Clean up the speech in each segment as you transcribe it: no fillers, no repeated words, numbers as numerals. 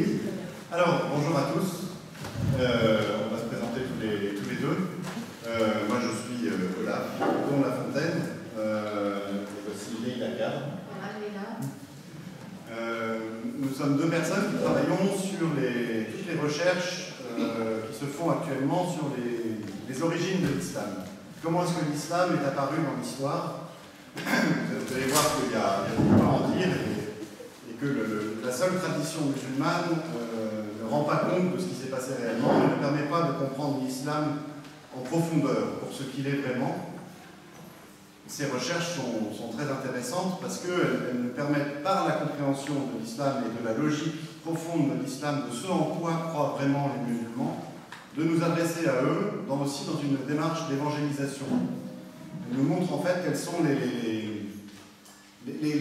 Oui. Alors, bonjour à tous. On va se présenter tous les deux. Moi, je suis Olaf Lafontaine. Voici Leïla Cadre. Nous sommes deux personnes qui travaillons sur toutes les recherches qui se font actuellement sur les origines de l'islam. Comment est-ce que l'islam est apparu dans l'histoire? Vous allez voir qu'il y a beaucoup à en dire et que la seule tradition musulmane ne rend pas compte de ce qui s'est passé réellement et ne permet pas de comprendre l'islam en profondeur pour ce qu'il est vraiment. Ces recherches sont très intéressantes parce qu'elles nous permettent, par la compréhension de l'islam et de la logique profonde de l'islam, de ce en quoi croient vraiment les musulmans, de nous adresser à eux aussi dans une démarche d'évangélisation. Elles nous montrent en fait quels sont les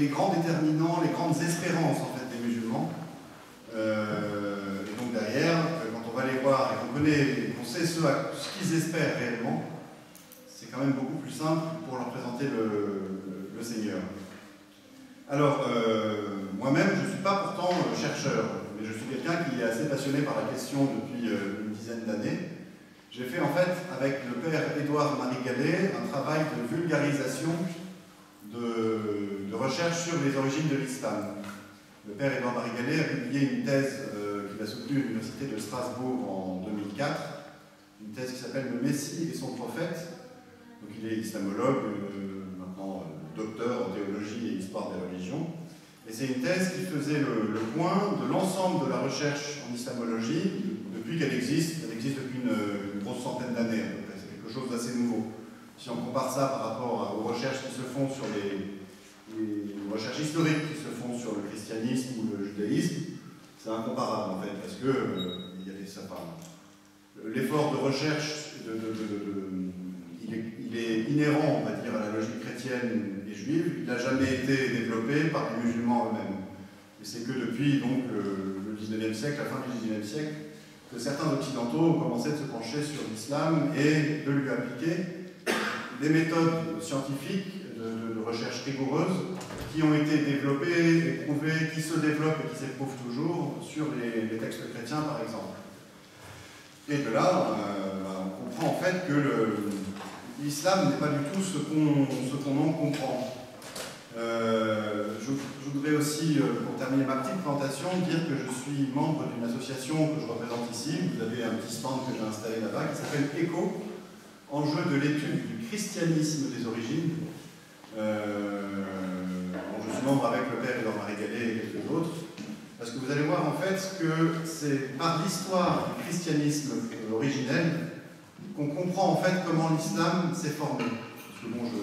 grands déterminants, les grandes espérances en fait, des musulmans. Et donc derrière, quand on va les voir et qu'on sait ce qu'ils espèrent réellement, c'est quand même beaucoup plus simple pour leur présenter le Seigneur. Alors, moi-même, je ne suis pas pourtant chercheur, mais je suis quelqu'un qui est assez passionné par la question depuis une dizaine d'années. J'ai fait en fait, avec le père Édouard-Marie Gallet, un travail de vulgarisation de recherche sur les origines de l'islam. Le père Édouard-Marie Gallet a publié une thèse qu'il a soutenue à l'université de Strasbourg en 2004, une thèse qui s'appelle « Le Messie et son prophète ». Donc il est islamologue, maintenant docteur en théologie et histoire des religions. Et c'est une thèse qui faisait le point de l'ensemble de la recherche en islamologie depuis qu'elle existe. Elle existe depuis une grosse centaine d'années à peu près. C'est quelque chose d'assez nouveau. Si on compare ça par rapport aux recherches qui se font sur les recherches historiques qui se font sur le christianisme ou le judaïsme, c'est incomparable en fait, parce que l'effort de recherche il est inhérent, on va dire, à la logique chrétienne et juive. Il n'a jamais été développé par les musulmans eux-mêmes. Et c'est que depuis donc, le 19e siècle, la fin du 19e siècle, que certains occidentaux ont commencé de se pencher sur l'islam et de lui appliquer des méthodes scientifiques de recherche rigoureuse qui ont été développées, éprouvées, qui se développent et qui s'éprouvent toujours sur les textes chrétiens, par exemple. Et de là, on comprend en fait que l'islam n'est pas du tout ce qu'on en comprend. Je voudrais aussi, pour terminer ma petite présentation, dire que je suis membre d'une association que je représente ici. Vous avez un petit stand que j'ai installé là-bas qui s'appelle ECHO, enjeu de l'étude du christianisme des origines. Je suis membre avec le père Édouard-Marie Gallet et quelques autres. Parce que vous allez voir en fait que c'est par l'histoire du christianisme originel qu'on comprend en fait comment l'islam s'est formé. Parce que bon, je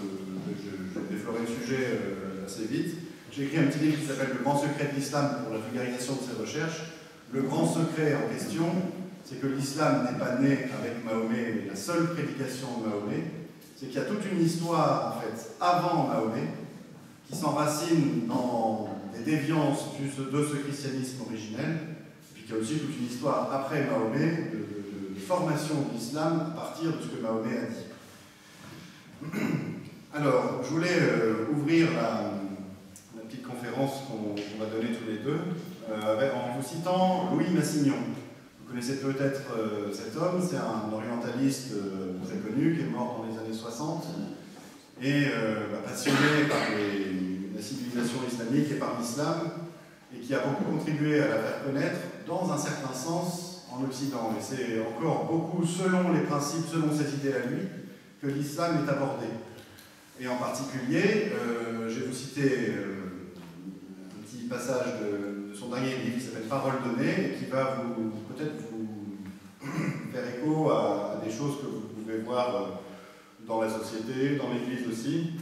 vais déflorer le sujet assez vite. J'ai écrit un petit livre qui s'appelle « Le grand secret de l'islam » pour la vulgarisation de ces recherches. Le grand secret en question, c'est que l'islam n'est pas né avec Mahomet, mais la seule prédication de Mahomet, c'est qu'il y a toute une histoire en fait avant Mahomet qui s'enracine dans des déviances de ce christianisme originel, puis qu'il y a aussi toute une histoire après Mahomet de formation de l'islam à partir de ce que Mahomet a dit. Alors, je voulais ouvrir la petite conférence qu'on va donner tous les deux en vous citant Louis Massignon. Vous connaissez peut-être cet homme, c'est un orientaliste très connu qui est mort dans les années 60 et passionné par la civilisation islamique et par l'islam et qui a beaucoup contribué à la faire connaître dans un certain sens en Occident. Et c'est encore beaucoup selon les principes, selon cette idée à lui, que l'islam est abordé. Et en particulier, je vais vous citer un petit passage de son dernier livre qui s'appelle Paroles données et qui va peut-être vous faire écho à des choses que vous pouvez voir dans la société, dans l'Église aussi,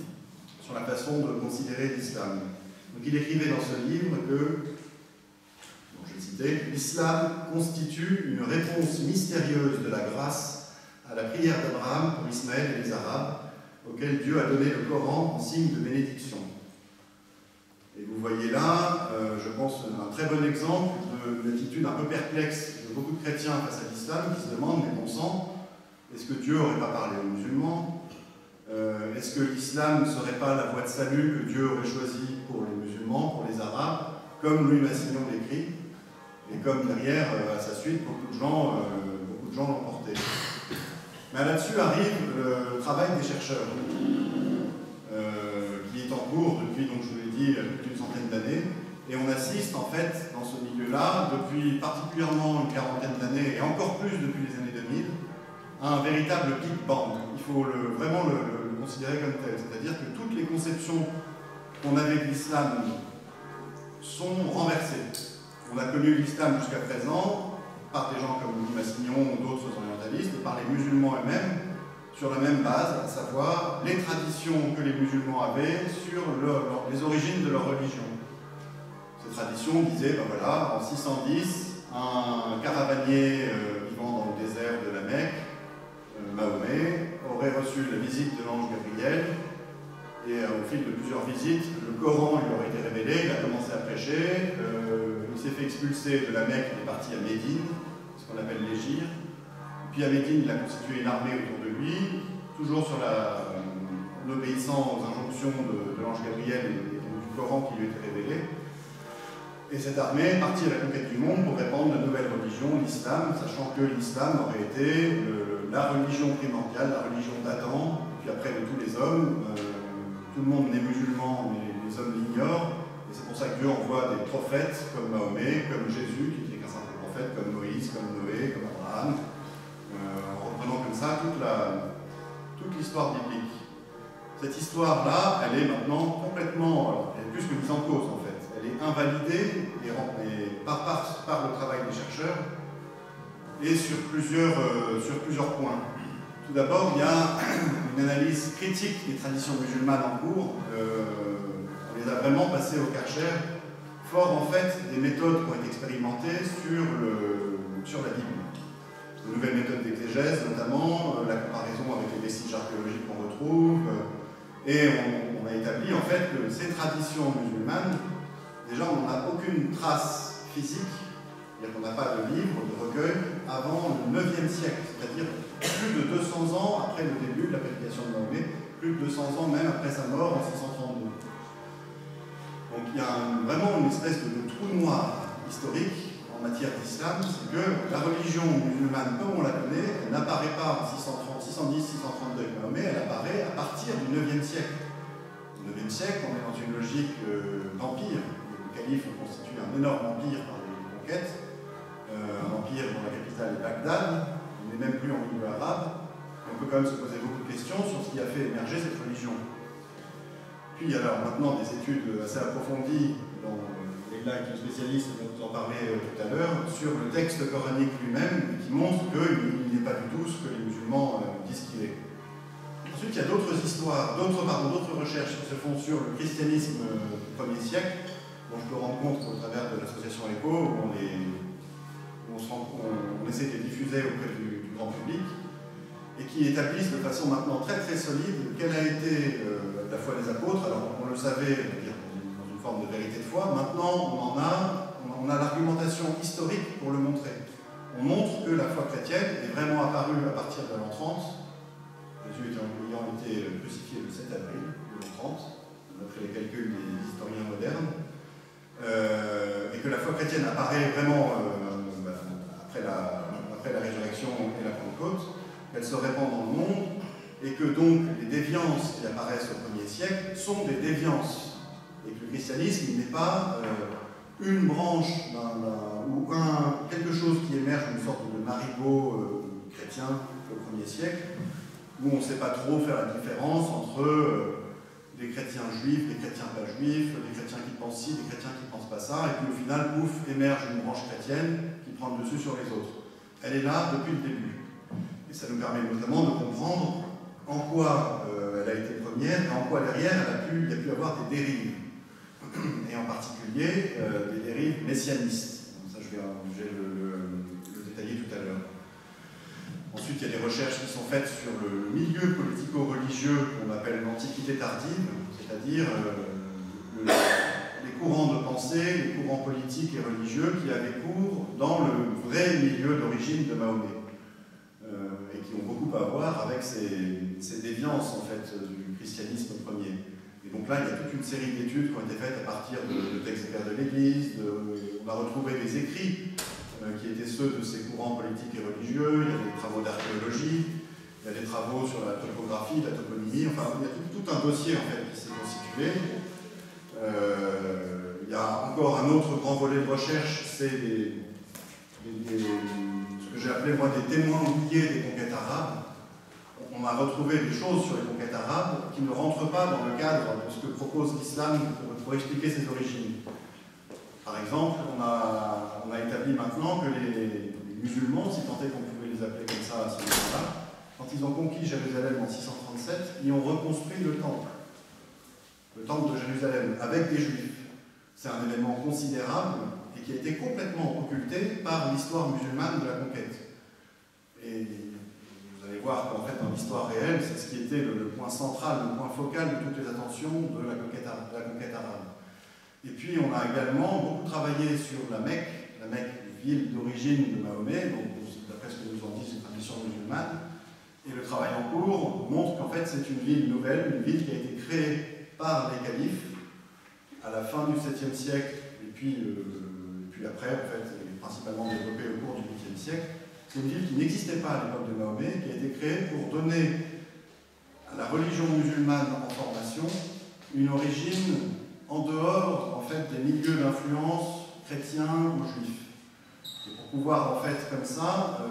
sur la façon de considérer l'islam. Donc il écrivait dans ce livre que, je vais citer, « L'islam constitue une réponse mystérieuse de la grâce à la prière d'Abraham pour Ismaël et les Arabes, auquel Dieu a donné le Coran en signe de bénédiction. » Et vous voyez là, je pense, un très bon exemple de l'attitude un peu perplexe de beaucoup de chrétiens face à l'islam qui se demandent, mais bon sang, est-ce que Dieu n'aurait pas parlé aux musulmans? Est-ce que l'islam ne serait pas la voie de salut que Dieu aurait choisie pour les musulmans, pour les arabes, comme Louis Massignon l'écrit, et comme derrière, à sa suite, beaucoup de gens l'ont porté. Mais là-dessus arrive le travail des chercheurs, qui est en cours depuis, donc je vous l'ai dit, plus d'une centaine d'années. Et on assiste en fait dans ce milieu-là, depuis particulièrement une quarantaine d'années, et encore plus depuis les années 2000, à un véritable Big Bang. Il faut vraiment le considérer comme tel. C'est-à-dire que toutes les conceptions qu'on avait de l'islam sont renversées. On a connu l'islam jusqu'à présent par des gens comme Louis Massignon ou d'autres orientalistes, et par les musulmans eux-mêmes, sur la même base, à savoir les traditions que les musulmans avaient sur les origines de leur religion. Ces traditions disaient, ben voilà, en 610, un caravanier vivant dans le désert de la Mecque, Mahomet, aurait reçu la visite de l'ange Gabriel, et au fil de plusieurs visites, le Coran lui aurait été révélé, il a commencé à prêcher, il s'est fait expulser de la Mecque, il est parti à Médine, ce qu'on appelle l'Égir. Puis à Médine, il a constitué une armée autour de lui, toujours sur en obéissant aux injonctions de l'ange Gabriel et du Coran qui lui était révélé. Et cette armée est partie à la conquête du monde pour répandre la nouvelle religion, l'islam, sachant que l'islam aurait été la religion primordiale, la religion d'Adam, puis après de tous les hommes. Tout le monde n'est musulman, mais les hommes l'ignorent. Et c'est pour ça que Dieu envoie des prophètes comme Mahomet, comme Jésus, qui n'était qu'un simple prophète, comme Moïse, comme Noé, comme Abraham, en reprenant comme ça toute l'histoire biblique. Cette histoire-là, elle est maintenant complètement, alors, elle est plus que mise en cause en fait. Elle est invalidée par le travail des chercheurs et sur plusieurs points. Tout d'abord, il y a une analyse critique des traditions musulmanes en cours. On les a vraiment passées au Karcher, fort en fait des méthodes qui ont été expérimentées sur la Bible. De nouvelles méthodes d'exégèse, notamment la comparaison avec les vestiges archéologiques qu'on retrouve. Et on a établi en fait que ces traditions musulmanes, déjà on n'en a aucune trace physique, c'est-à-dire qu'on n'a pas de livre, de recueil, avant le 9e siècle, c'est-à-dire plus de 200 ans après le début de la prédication de Mahomet, plus de 200 ans même après sa mort en 632. Donc il y a vraiment une espèce de trou noir historique en matière d'islam, c'est que la religion musulmane, comme on la connaît, elle n'apparaît pas en 610-632 avec Mahomet, elle apparaît à partir du 9e siècle. Au 9e siècle, on est dans une logique d'empire. Le calife constitue un énorme empire par les conquêtes, un empire dont la capitale est Bagdad, on n'est même plus en milieu arabe. On peut quand même se poser beaucoup de questions sur ce qui a fait émerger cette religion. Puis alors maintenant des études assez approfondies dont Leila est une spécialiste, dont vous en parlez tout à l'heure, sur le texte coranique lui-même, qui montre qu'il n'est pas du tout ce que les musulmans disent qu'il est. Ensuite, il y a d'autres histoires, d'autres recherches qui se font sur le christianisme du 1er siècle, dont je peux rendre compte au travers de l'association ECHO, où on essaie de les diffuser auprès du grand public, et qui établissent de façon maintenant très très solide quelle a été la foi des apôtres. Alors on le savait, dans une forme de vérité de foi, maintenant on a l'argumentation historique pour le montrer. On montre que la foi chrétienne est vraiment apparue à partir de l'an 30, Jésus ayant été crucifié le 7 avril de l'an 30, d'après les calculs des historiens modernes, et que la foi chrétienne apparaît vraiment après la résurrection et la Pentecôte, qu'elle se répand dans le monde, et que donc les déviances qui apparaissent au 1er siècle sont des déviances, et que le christianisme n'est pas une branche ou quelque chose qui émerge d'une sorte de marigot chrétien au 1er siècle, où on ne sait pas trop faire la différence entre des chrétiens juifs, des chrétiens pas juifs, des chrétiens qui pensent ci, des chrétiens qui ne pensent pas ça, et puis au final, pouf, émerge une branche chrétienne qui prend le dessus sur les autres. Elle est là depuis le début. Et ça nous permet notamment de comprendre en quoi elle a été première et en quoi derrière il y a pu avoir des dérives. Et en particulier des dérives messianistes. Donc ça, je vais le détailler tout à l'heure. Ensuite, il y a des recherches qui sont faites sur le milieu politico-religieux qu'on appelle l'Antiquité tardive, c'est-à-dire les courants de pensée, les courants politiques et religieux qui avaient cours dans le vrai milieu d'origine de Mahomet. Et qui ont beaucoup à voir avec ces déviances en fait, du christianisme premier. Et donc là, il y a toute une série d'études qui ont été faites à partir de textes des pères de l'Église. On a retrouvé des écrits ceux de ces courants politiques et religieux, il y a des travaux d'archéologie, il y a des travaux sur la topographie, la toponymie, enfin il y a tout un dossier en fait qui s'est constitué. Il y a encore un autre grand volet de recherche, c'est ce que j'ai appelé moi des témoins oubliés des conquêtes arabes. On a retrouvé des choses sur les conquêtes arabes qui ne rentrent pas dans le cadre de ce que propose l'islam pour expliquer ses origines. Par exemple, on a établi maintenant que les musulmans, si tant est qu'on pouvait les appeler comme ça à ce moment-là, quand ils ont conquis Jérusalem en 637, ils ont reconstruit le temple de Jérusalem, avec des juifs. C'est un événement considérable et qui a été complètement occulté par l'histoire musulmane de la conquête. Et vous allez voir qu'en fait, dans l'histoire réelle, c'est ce qui était le point central, le point focal de toutes les attentions de la conquête arabe. Et puis, on a également beaucoup travaillé sur la Mecque, ville d'origine de Mahomet, donc d'après ce que nous en dit une tradition musulmane. Et le travail en cours montre qu'en fait, c'est une ville nouvelle, une ville qui a été créée par les califes à la fin du 7e siècle, et puis après, en fait, principalement développée au cours du 8e siècle. C'est une ville qui n'existait pas à l'époque de Mahomet, qui a été créée pour donner à la religion musulmane en formation une origine en dehors, en fait, des milieux d'influence chrétiens ou juifs. Et pour pouvoir, en fait, comme ça,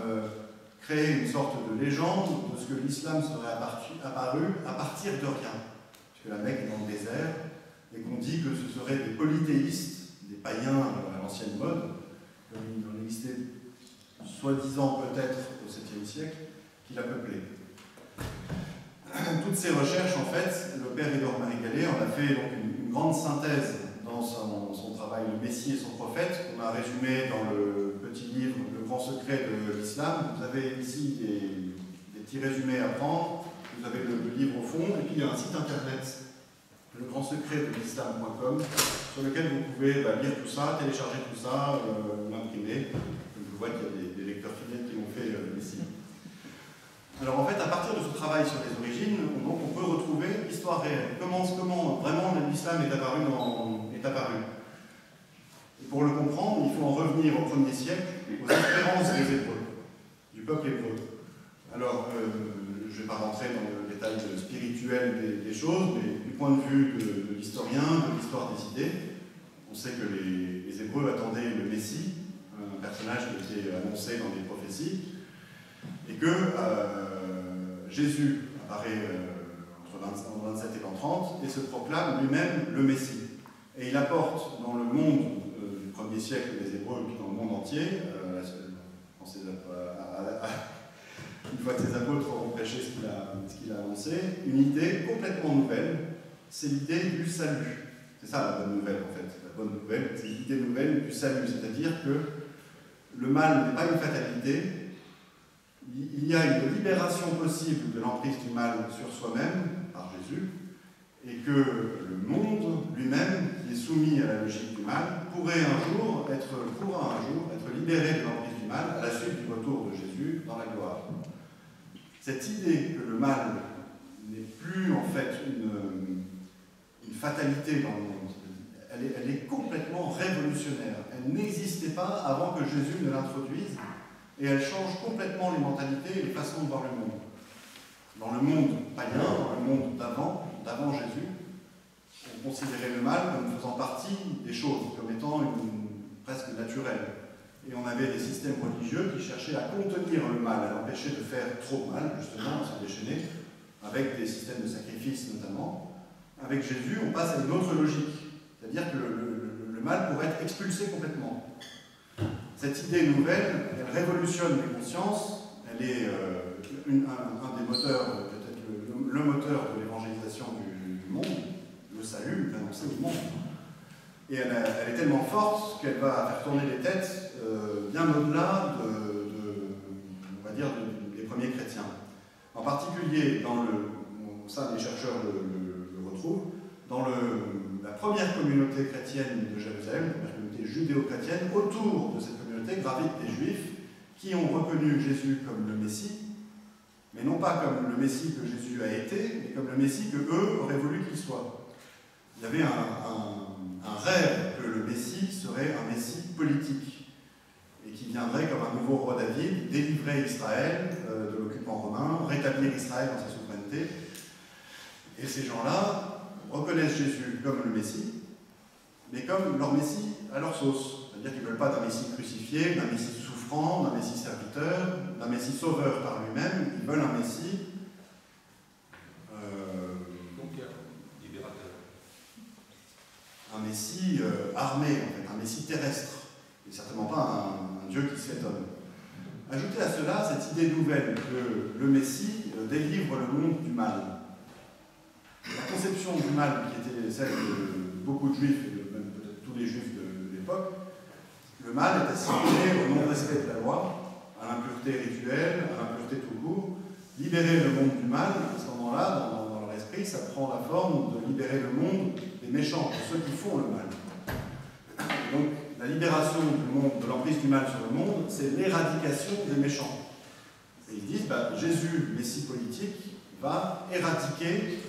créer une sorte de légende de ce que l'islam serait apparu à partir de rien. Puisque la Mecque est dans le désert, et qu'on dit que ce seraient des polythéistes, des païens à l'ancienne mode, comme il en existait soi-disant peut-être au 7e siècle, qui l'a peuplé. Toutes ces recherches, en fait, le père Édouard Marie-Gallet en a fait donc une grande synthèse dans son travail « Le Messie et son prophète », qu'on a résumé dans le petit livre « Le grand secret de l'islam ». Vous avez ici des petits résumés à prendre, vous avez le livre au fond, et puis il y a un site internet, legrandssecretdelislam.com, sur lequel vous pouvez lire tout ça, télécharger tout ça, l'imprimer. Je vois qu'il y a des lecteurs fidèles qui l'ont fait ici. Alors en fait, à partir de ce travail sur les origines, on peut retrouver l'histoire réelle. Comment vraiment l'islam est apparu. Et pour le comprendre, il faut en revenir au 1er siècle, aux espérances des Hébreux, du peuple hébreu. Alors, je ne vais pas rentrer dans le détail spirituel des choses, mais du point de vue de l'historien, de l'histoire des idées, on sait que les Hébreux attendaient le Messie, un personnage qui était annoncé dans des prophéties, et que Jésus apparaît entre 27 et 30 et se proclame lui-même le Messie. Et il apporte dans le monde du 1er siècle des Hébreux, et puis dans le monde entier, une fois que ses apôtres auront prêché ce qu'il a annoncé, une idée complètement nouvelle, c'est l'idée du salut. C'est ça la bonne nouvelle en fait. La bonne nouvelle, c'est l'idée nouvelle du salut, c'est-à-dire que le mal n'est pas une fatalité, il y a une libération possible de l'emprise du mal sur soi-même, par Jésus, et que le monde lui-même, qui est soumis à la logique du mal, pourra un jour être libéré de l'emprise du mal à la suite du retour de Jésus dans la gloire. Cette idée que le mal n'est plus en fait une fatalité dans le monde, elle est complètement révolutionnaire. Elle n'existait pas avant que Jésus ne l'introduise, et elle change complètement les mentalités et les façons de voir le monde. Dans le monde païen, dans le monde d'avant Jésus, on considérait le mal comme faisant partie des choses, comme étant presque naturelle. Et on avait des systèmes religieux qui cherchaient à contenir le mal, à l'empêcher de faire trop mal, justement, à se déchaîner, avec des systèmes de sacrifice notamment. Avec Jésus, on passe à une autre logique, c'est-à-dire que le mal pourrait être expulsé complètement. Cette idée nouvelle, elle révolutionne les consciences, elle est un des moteurs, peut-être le moteur de l'évangélisation du monde, le salut, l'annoncer au monde. Et elle est tellement forte qu'elle va faire tourner les têtes bien au-delà on va dire, des premiers chrétiens. En particulier, ça les chercheurs le retrouvent, dans la première communauté chrétienne de Jérusalem, la communauté judéo-chrétienne, autour de cette communauté gravitent des juifs qui ont reconnu Jésus comme le Messie, mais non pas comme le Messie que Jésus a été, mais comme le Messie que eux auraient voulu qu'il soit. Il y avait un rêve que le Messie serait un Messie politique, et qui viendrait comme un nouveau roi David, délivrer Israël de l'occupant romain, rétablir Israël dans sa souveraineté. Et ces gens-là reconnaissent Jésus comme le Messie, mais comme leur Messie à leur sauce. C'est-à-dire qu'ils ne veulent pas d'un Messie crucifié, d'un Messie souffrant, d'un Messie serviteur, d'un Messie sauveur par lui-même. Ils veulent un Messie libérateur. Un Messie armé, en fait, un Messie terrestre, et certainement pas un Dieu qui se fait homme. Ajoutez à cela cette idée nouvelle que le Messie délivre le monde du mal. La conception du mal, qui était celle de beaucoup de juifs, et même peut-être tous les juifs de l'époque, le mal est assimilé au non-respect de la loi, à l'impureté rituelle, à l'impureté tout court. Libérer le monde du mal, à ce moment-là, dans leur esprit, ça prend la forme de libérer le monde des méchants, de ceux qui font le mal. Et donc, la libération du monde, de l'emprise du mal sur le monde, c'est l'éradication des méchants. Et ils disent, Jésus, Messie politique, va éradiquer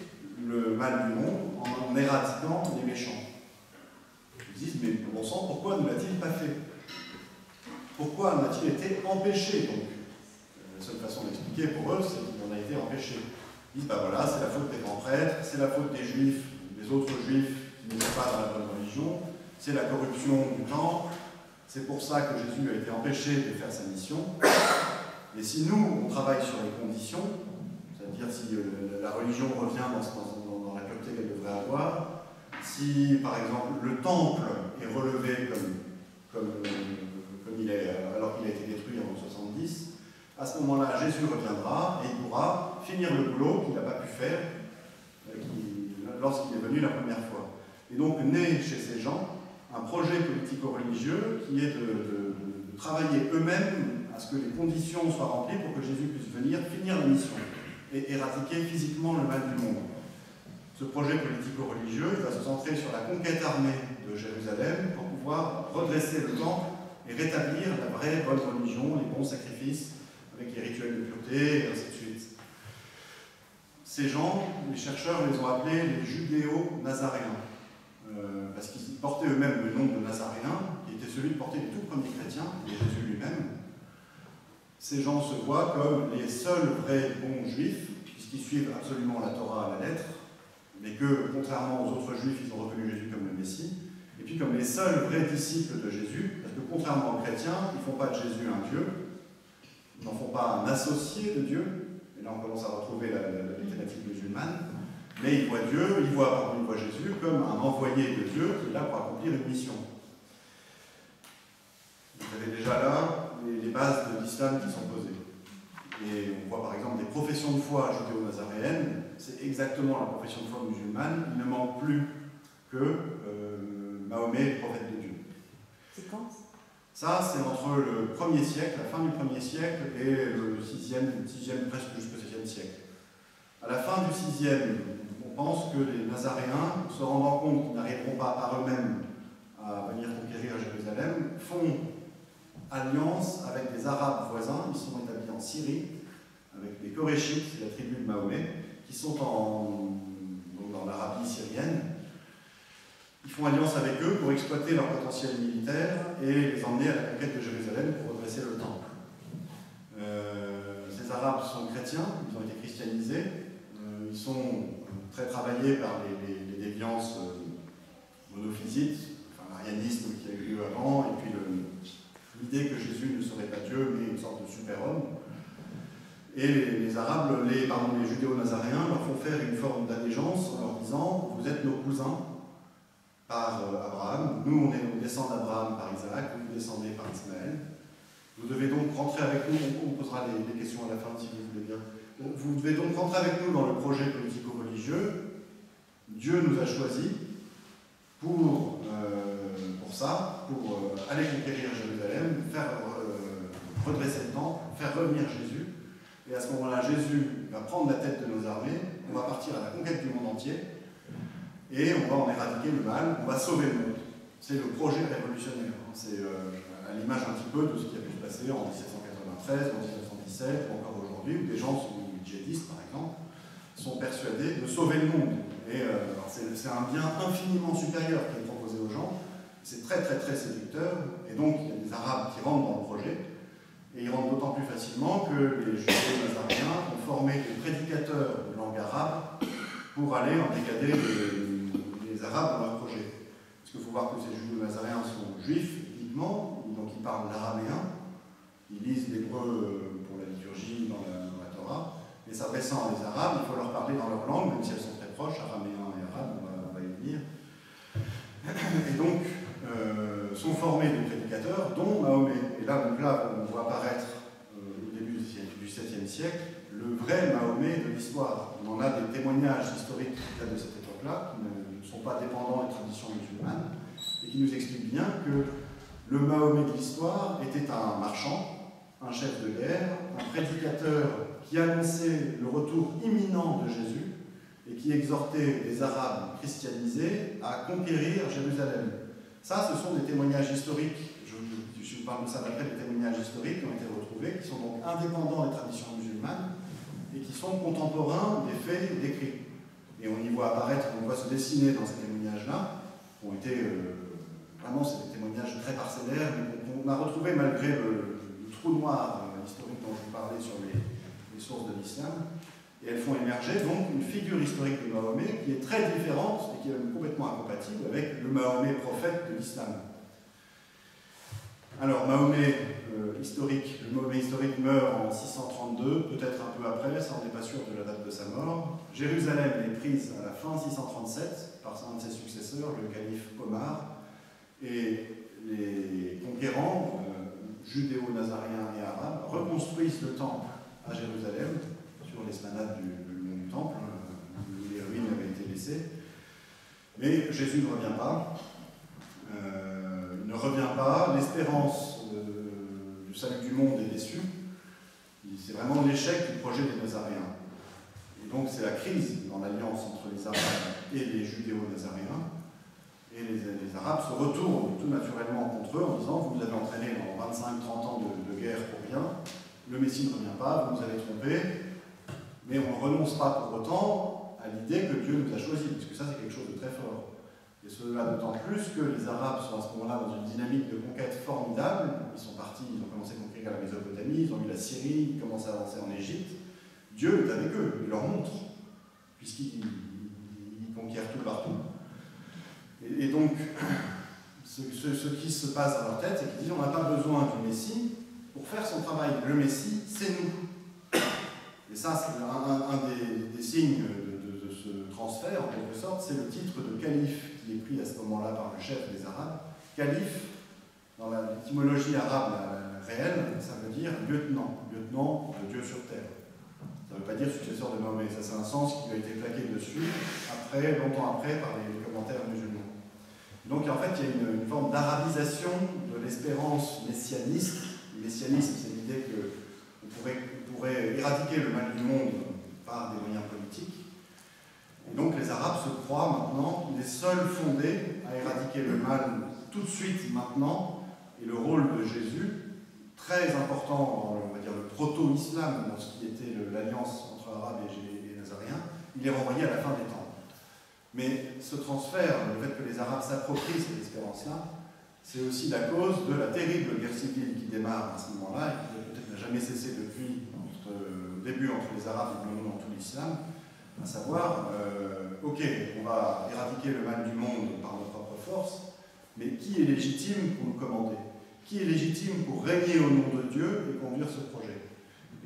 le mal du monde en éradiquant les méchants. Ils disent, mais bon sang, pourquoi ne l'a-t-il pas fait? Pourquoi n'a-t-il été empêché? Donc, la seule façon d'expliquer pour eux, c'est qu'il en a été empêché. Ils disent, voilà, c'est la faute des grands prêtres, c'est la faute des juifs, des autres juifs qui ne sont pas dans la bonne religion, c'est la corruption du temple, c'est pour ça que Jésus a été empêché de faire sa mission. Et si nous, on travaille sur les conditions, c'est-à-dire si la religion revient dans la pureté qu'elle devrait avoir, si, par exemple, le temple est relevé comme il est, alors qu'il a été détruit en 70, à ce moment-là, Jésus reviendra et il pourra finir le boulot qu'il n'a pas pu faire lorsqu'il est venu la première fois. Et donc, naît chez ces gens un projet politico-religieux qui est de travailler eux-mêmes à ce que les conditions soient remplies pour que Jésus puisse venir finir la mission et éradiquer physiquement le mal du monde. Ce projet politico-religieux va se centrer sur la conquête armée de Jérusalem pour pouvoir redresser le temple et rétablir la vraie bonne religion, les bons sacrifices, avec les rituels de pureté, et ainsi de suite. Ces gens, les chercheurs les ont appelés les judéo-nazaréens, parce qu'ils portaient eux-mêmes le nom de Nazaréens, qui était celui de porter les tout premiers chrétiens, et Jésus lui-même. Ces gens se voient comme les seuls vrais bons juifs, puisqu'ils suivent absolument la Torah à la lettre, mais que, contrairement aux autres juifs, ils ont reconnu Jésus comme le Messie, et puis comme les seuls vrais disciples de Jésus, parce que contrairement aux chrétiens, ils ne font pas de Jésus un Dieu, ils n'en font pas un associé de Dieu, et là on commence à retrouver la thématique musulmane, mais ils voient Dieu, ils voient Jésus comme un envoyé de Dieu qui est là pour accomplir une mission. Vous avez déjà là les bases de l'islam qui sont posées. Et on voit par exemple des professions de foi judéo-nazaréennes, c'est exactement la profession de foi musulmane, il ne manque plus que Mahomet, prophète de Dieu. C'est quand? Ça, c'est entre le 1er siècle, la fin du 1er siècle, et le 6e, presque jusqu'au 7e siècle. À la fin du 6e, on pense que les Nazaréens, se rendant compte qu'ils n'arriveront pas par eux-mêmes à venir conquérir Jérusalem, font alliance avec des Arabes voisins. Ils sont établis en Syrie, avec les Koréchites, c'est la tribu de Mahomet, qui sont dans l'Arabie syrienne. Ils font alliance avec eux pour exploiter leur potentiel militaire et les emmener à la conquête de Jérusalem pour redresser le temple. Ces Arabes sont chrétiens, ils ont été christianisés, ils sont très travaillés par les déviances monophysites, enfin l'arianisme qui a eu lieu avant, et puis l'idée que Jésus ne serait pas Dieu, mais une sorte de super-homme. Et les Arabes, les judéo-nazaréens leur font faire une forme d'allégeance en leur disant « Vous êtes nos cousins par Abraham, nous on descend d'Abraham par Isaac, vous descendez par Ismaël. Vous devez donc rentrer avec nous, on posera les questions à la fin si vous voulez bien. Vous devez donc rentrer avec nous dans le projet politico-religieux. Dieu nous a choisis pour ça, pour aller conquérir Jérusalem, faire redresser le temple, faire revenir Jésus. Et à ce moment-là, Jésus va prendre la tête de nos armées, on va partir à la conquête du monde entier, et on va en éradiquer le mal, on va sauver le monde. C'est le projet révolutionnaire. C'est à l'image un petit peu de ce qui a pu se passer en 1793, en 1917, ou encore aujourd'hui, où des gens, les djihadistes par exemple, sont persuadés de sauver le monde. Et c'est un bien infiniment supérieur qui est proposé aux gens. C'est très très très séducteur. Et donc il y a des Arabes qui rentrent dans le projet. Et ils rentrent d'autant plus facilement que les judéo-nazaréens ont formé des prédicateurs de langue arabe pour aller embrigader les Arabes dans leur projet. Parce qu'il faut voir que ces judéo-nazaréens sont juifs, uniquement, donc ils parlent l'araméen, ils lisent l'hébreu pour la liturgie dans la Torah, mais s'adressant aux Arabes, il faut leur parler dans leur langue, même si elles sont très proches, araméen et arabe, on va y venir. Et donc, sont formés des prédicateurs, dont Mahomet. Et là, on voit apparaître, au début du XVIIe siècle, le vrai Mahomet de l'histoire. On en a des témoignages historiques qui datent de cette époque-là, qui ne sont pas dépendants des traditions musulmanes, et qui nous expliquent bien que le Mahomet de l'histoire était un marchand, un chef de guerre, un prédicateur qui annonçait le retour imminent de Jésus et qui exhortait les Arabes christianisés à conquérir Jérusalem. Ça, ce sont des témoignages historiques, je vous parle de ça d'après, des témoignages historiques qui ont été retrouvés, qui sont donc indépendants des traditions musulmanes et qui sont contemporains des faits décrits. Et on y voit apparaître, on voit se dessiner dans ces témoignages-là, qui ont été vraiment, c'est des témoignages très parcellaires, mais qu'on a retrouvé malgré le trou noir historique dont je vous parlais sur les sources de l'islam. Et elles font émerger donc une figure historique de Mahomet qui est très différente et qui est complètement incompatible avec le Mahomet prophète de l'islam. Alors, Mahomet historique, le Mahomet historique meurt en 632, peut-être un peu après, ça on n'est pas sûr de la date de sa mort. Jérusalem est prise à la fin 637 par un de ses successeurs, le calife Omar, et les conquérants, judéo-nazaréens et arabes, reconstruisent le temple à Jérusalem, sur l'esplanade du temple, où les ruines avaient été laissées. Mais Jésus ne revient pas. Il ne revient pas. L'espérance du salut du monde est déçue. C'est vraiment l'échec du projet des Nazaréens. Et donc c'est la crise dans l'alliance entre les Arabes et les judéo-nazaréens. Et les Arabes se retournent tout naturellement contre eux en disant « Vous nous avez entraînés dans 25-30 ans de guerre pour rien. Le Messie ne revient pas, vous nous avez trompés. » Mais on ne renonce pas pour autant à l'idée que Dieu nous a choisis, parce que ça c'est quelque chose de très fort. Et cela d'autant plus que les Arabes sont à ce moment-là dans une dynamique de conquête formidable. Ils sont partis, ils ont commencé à conquérir la Mésopotamie, ils ont eu la Syrie, ils commencent à avancer en Égypte. Dieu est avec eux, il leur montre, puisqu'il conquiert tout partout. Et donc, ce qui se passe dans leur tête, c'est qu'ils disent on n'a pas besoin du Messie pour faire son travail. Le Messie, c'est nous. Et ça, c'est un des signes de ce transfert, en quelque sorte, c'est le titre de calife qui est pris à ce moment-là par le chef des Arabes. Calife, dans l'étymologie arabe réelle, ça veut dire lieutenant de Dieu sur terre. Ça ne veut pas dire successeur de Mahomet, ça c'est un sens qui lui a été plaqué dessus, longtemps après, par les commentaires musulmans. Donc en fait, il y a une forme d'arabisation de l'espérance messianiste. Le messianisme, c'est l'idée qu'on pourrait éradiquer le mal du monde par des moyens politiques. Et donc les Arabes se croient maintenant les seuls fondés à éradiquer le mal tout de suite, maintenant, et le rôle de Jésus, très important dans, on va dire, le proto-islam, dans ce qui était l'alliance entre Arabes et Nazaréens, il est renvoyé à la fin des temps. Mais ce transfert, le fait que les Arabes s'approprient cette espérance-là, c'est aussi la cause de la terrible guerre civile qui démarre à ce moment-là, et qui peut-être n'a jamais cessé depuis, au début entre les Arabes et dans tout l'islam, à savoir, ok, on va éradiquer le mal du monde par nos propres forces, mais qui est légitime pour nous commander? Qui est légitime pour régner au nom de Dieu et conduire ce projet?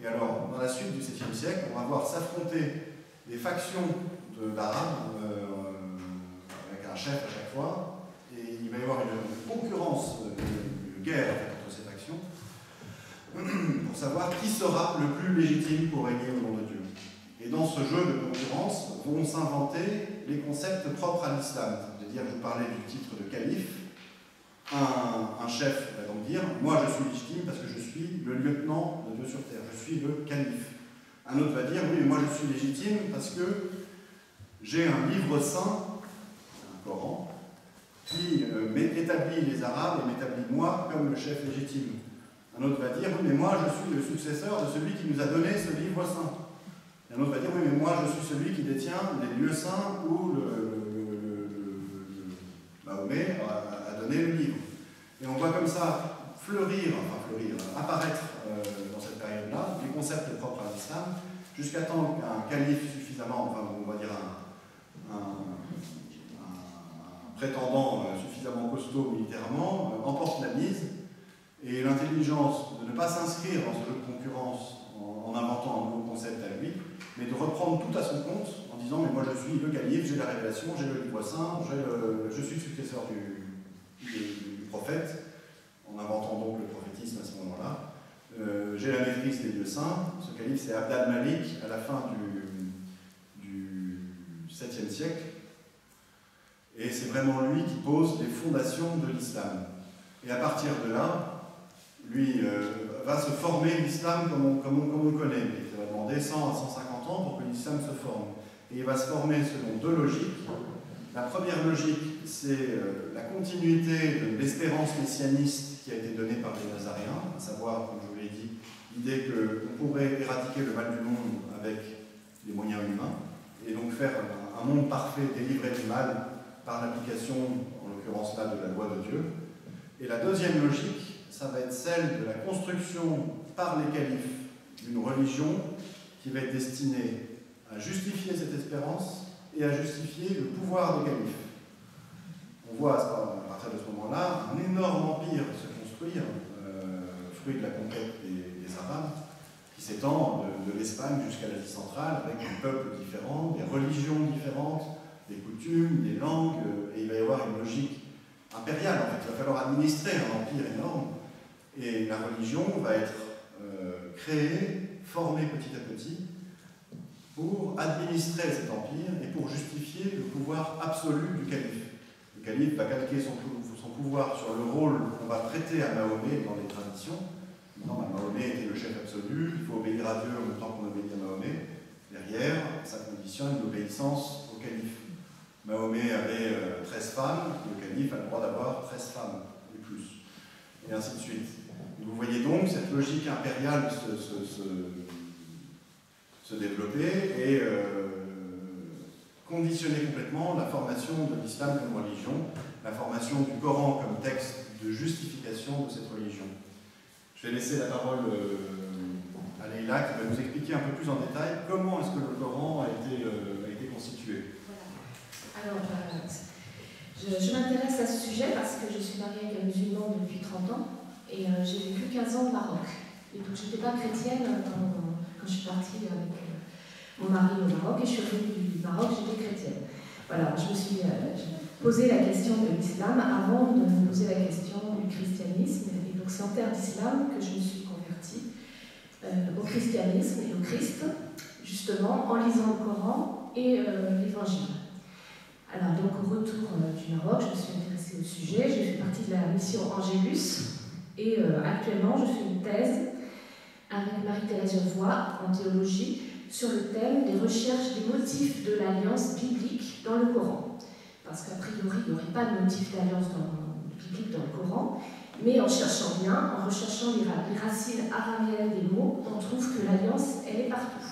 Et alors, dans la suite du 7e siècle, on va voir s'affronter des factions d'Arabes, avec un chef à chaque fois, et il va y avoir une concurrence, une guerre entre ces factions, pour savoir qui sera le plus légitime pour régner au nom de Dieu. Et dans ce jeu de concurrence vont s'inventer les concepts propres à l'islam. C'est-à-dire, je vous parlais du titre de calife. Un chef va donc dire « Moi, je suis légitime parce que je suis le lieutenant de Dieu sur terre. Je suis le calife. » Un autre va dire « Oui, mais moi, je suis légitime parce que j'ai un livre saint, un Coran, qui établit les Arabes et m'établit moi comme le chef légitime. » Un autre va dire « Oui, mais moi, je suis le successeur de celui qui nous a donné ce livre saint. » Et un autre va dire « Oui, mais moi, je suis celui qui détient les lieux saints où Mahomet a donné le livre. » Et on voit comme ça apparaître jusqu'à temps qu'un calife suffisamment, enfin on va dire un prétendant suffisamment costaud militairement, emporte la mise, et l'intelligence de ne pas s'inscrire dans ce jeu de concurrence en inventant un nouveau concept à lui, mais de reprendre tout à son compte en disant mais moi je suis le calife, j'ai la révélation, j'ai le livre saint, je suis le successeur du prophète, en inventant donc le prophétisme à ce moment-là. J'ai la maîtrise des lieux saints. Ce calife c'est Abd al-Malik à la fin du 7e siècle, et c'est vraiment lui qui pose les fondations de l'islam. Et à partir de là, lui va se former l'islam comme on le connaît. Il va demander 100 à 150 ans pour que l'islam se forme. Et il va se former selon deux logiques. La première logique, c'est la continuité de l'espérance messianiste qui a été donnée par les Nazaréens, à savoir, comme je vous l'ai dit, l'idée qu'on pourrait éradiquer le mal du monde avec des moyens humains, et donc faire un monde parfait délivré du mal par l'application, en l'occurrence là, de la loi de Dieu. Et la deuxième logique, ça va être celle de la construction par les califes d'une religion qui va être destinée à justifier cette espérance et à justifier le pouvoir des califes. On voit à partir de ce moment-là un énorme empire se construire, fruit de la conquête des Arabes, qui s'étend de l'Espagne jusqu'à l'Asie centrale, avec des peuples différents, des religions différentes, des coutumes, des langues, et il va y avoir une logique impériale. En fait, il va falloir administrer un empire énorme, et la religion va être créée, formée petit à petit, pour administrer cet empire et pour justifier le pouvoir absolu du calife. Le calife va calquer son pouvoir sur le rôle qu'on va prêter à Mahomet dans les traditions. Non, Mahomet était le chef absolu, il faut obéir à Dieu en même temps qu'on obéit à Mahomet. Derrière, ça conditionne l'obéissance au calife. Mahomet avait 13 femmes, le calife a le droit d'avoir 13 femmes, et plus. Et ainsi de suite. Et vous voyez donc cette logique impériale se développer et conditionner complètement la formation de l'islam comme religion, la formation du Coran comme texte de justification de cette religion. Je vais laisser la parole à Leïla qui va nous expliquer un peu plus en détail comment est-ce que le Coran a été constitué. Voilà. Alors, je m'intéresse à ce sujet parce que je suis mariée avec un musulman depuis 30 ans et j'ai vécu 15 ans au Maroc. Et donc, je n'étais pas chrétienne quand je suis partie avec mon mari au Maroc et je suis revenue du Maroc, j'étais chrétienne. Voilà, je me suis posé la question de l'islam avant de me poser la question du christianisme. Et donc, c'est en terre d'islam que je me suis convertie au christianisme et au Christ, justement en lisant le Coran et l'Évangile. Alors, donc, au retour du Maroc, je me suis intéressée au sujet, j'ai fait partie de la mission Angélus et actuellement, je fais une thèse avec Marie-Thérèse Voix en théologie sur le thème des recherches des motifs de l'alliance biblique dans le Coran. Parce qu'a priori, il n'y aurait pas de motif d'alliance biblique dans le Coran, mais en cherchant bien, en recherchant les racines araméennes des mots, on trouve que l'alliance, elle est partout.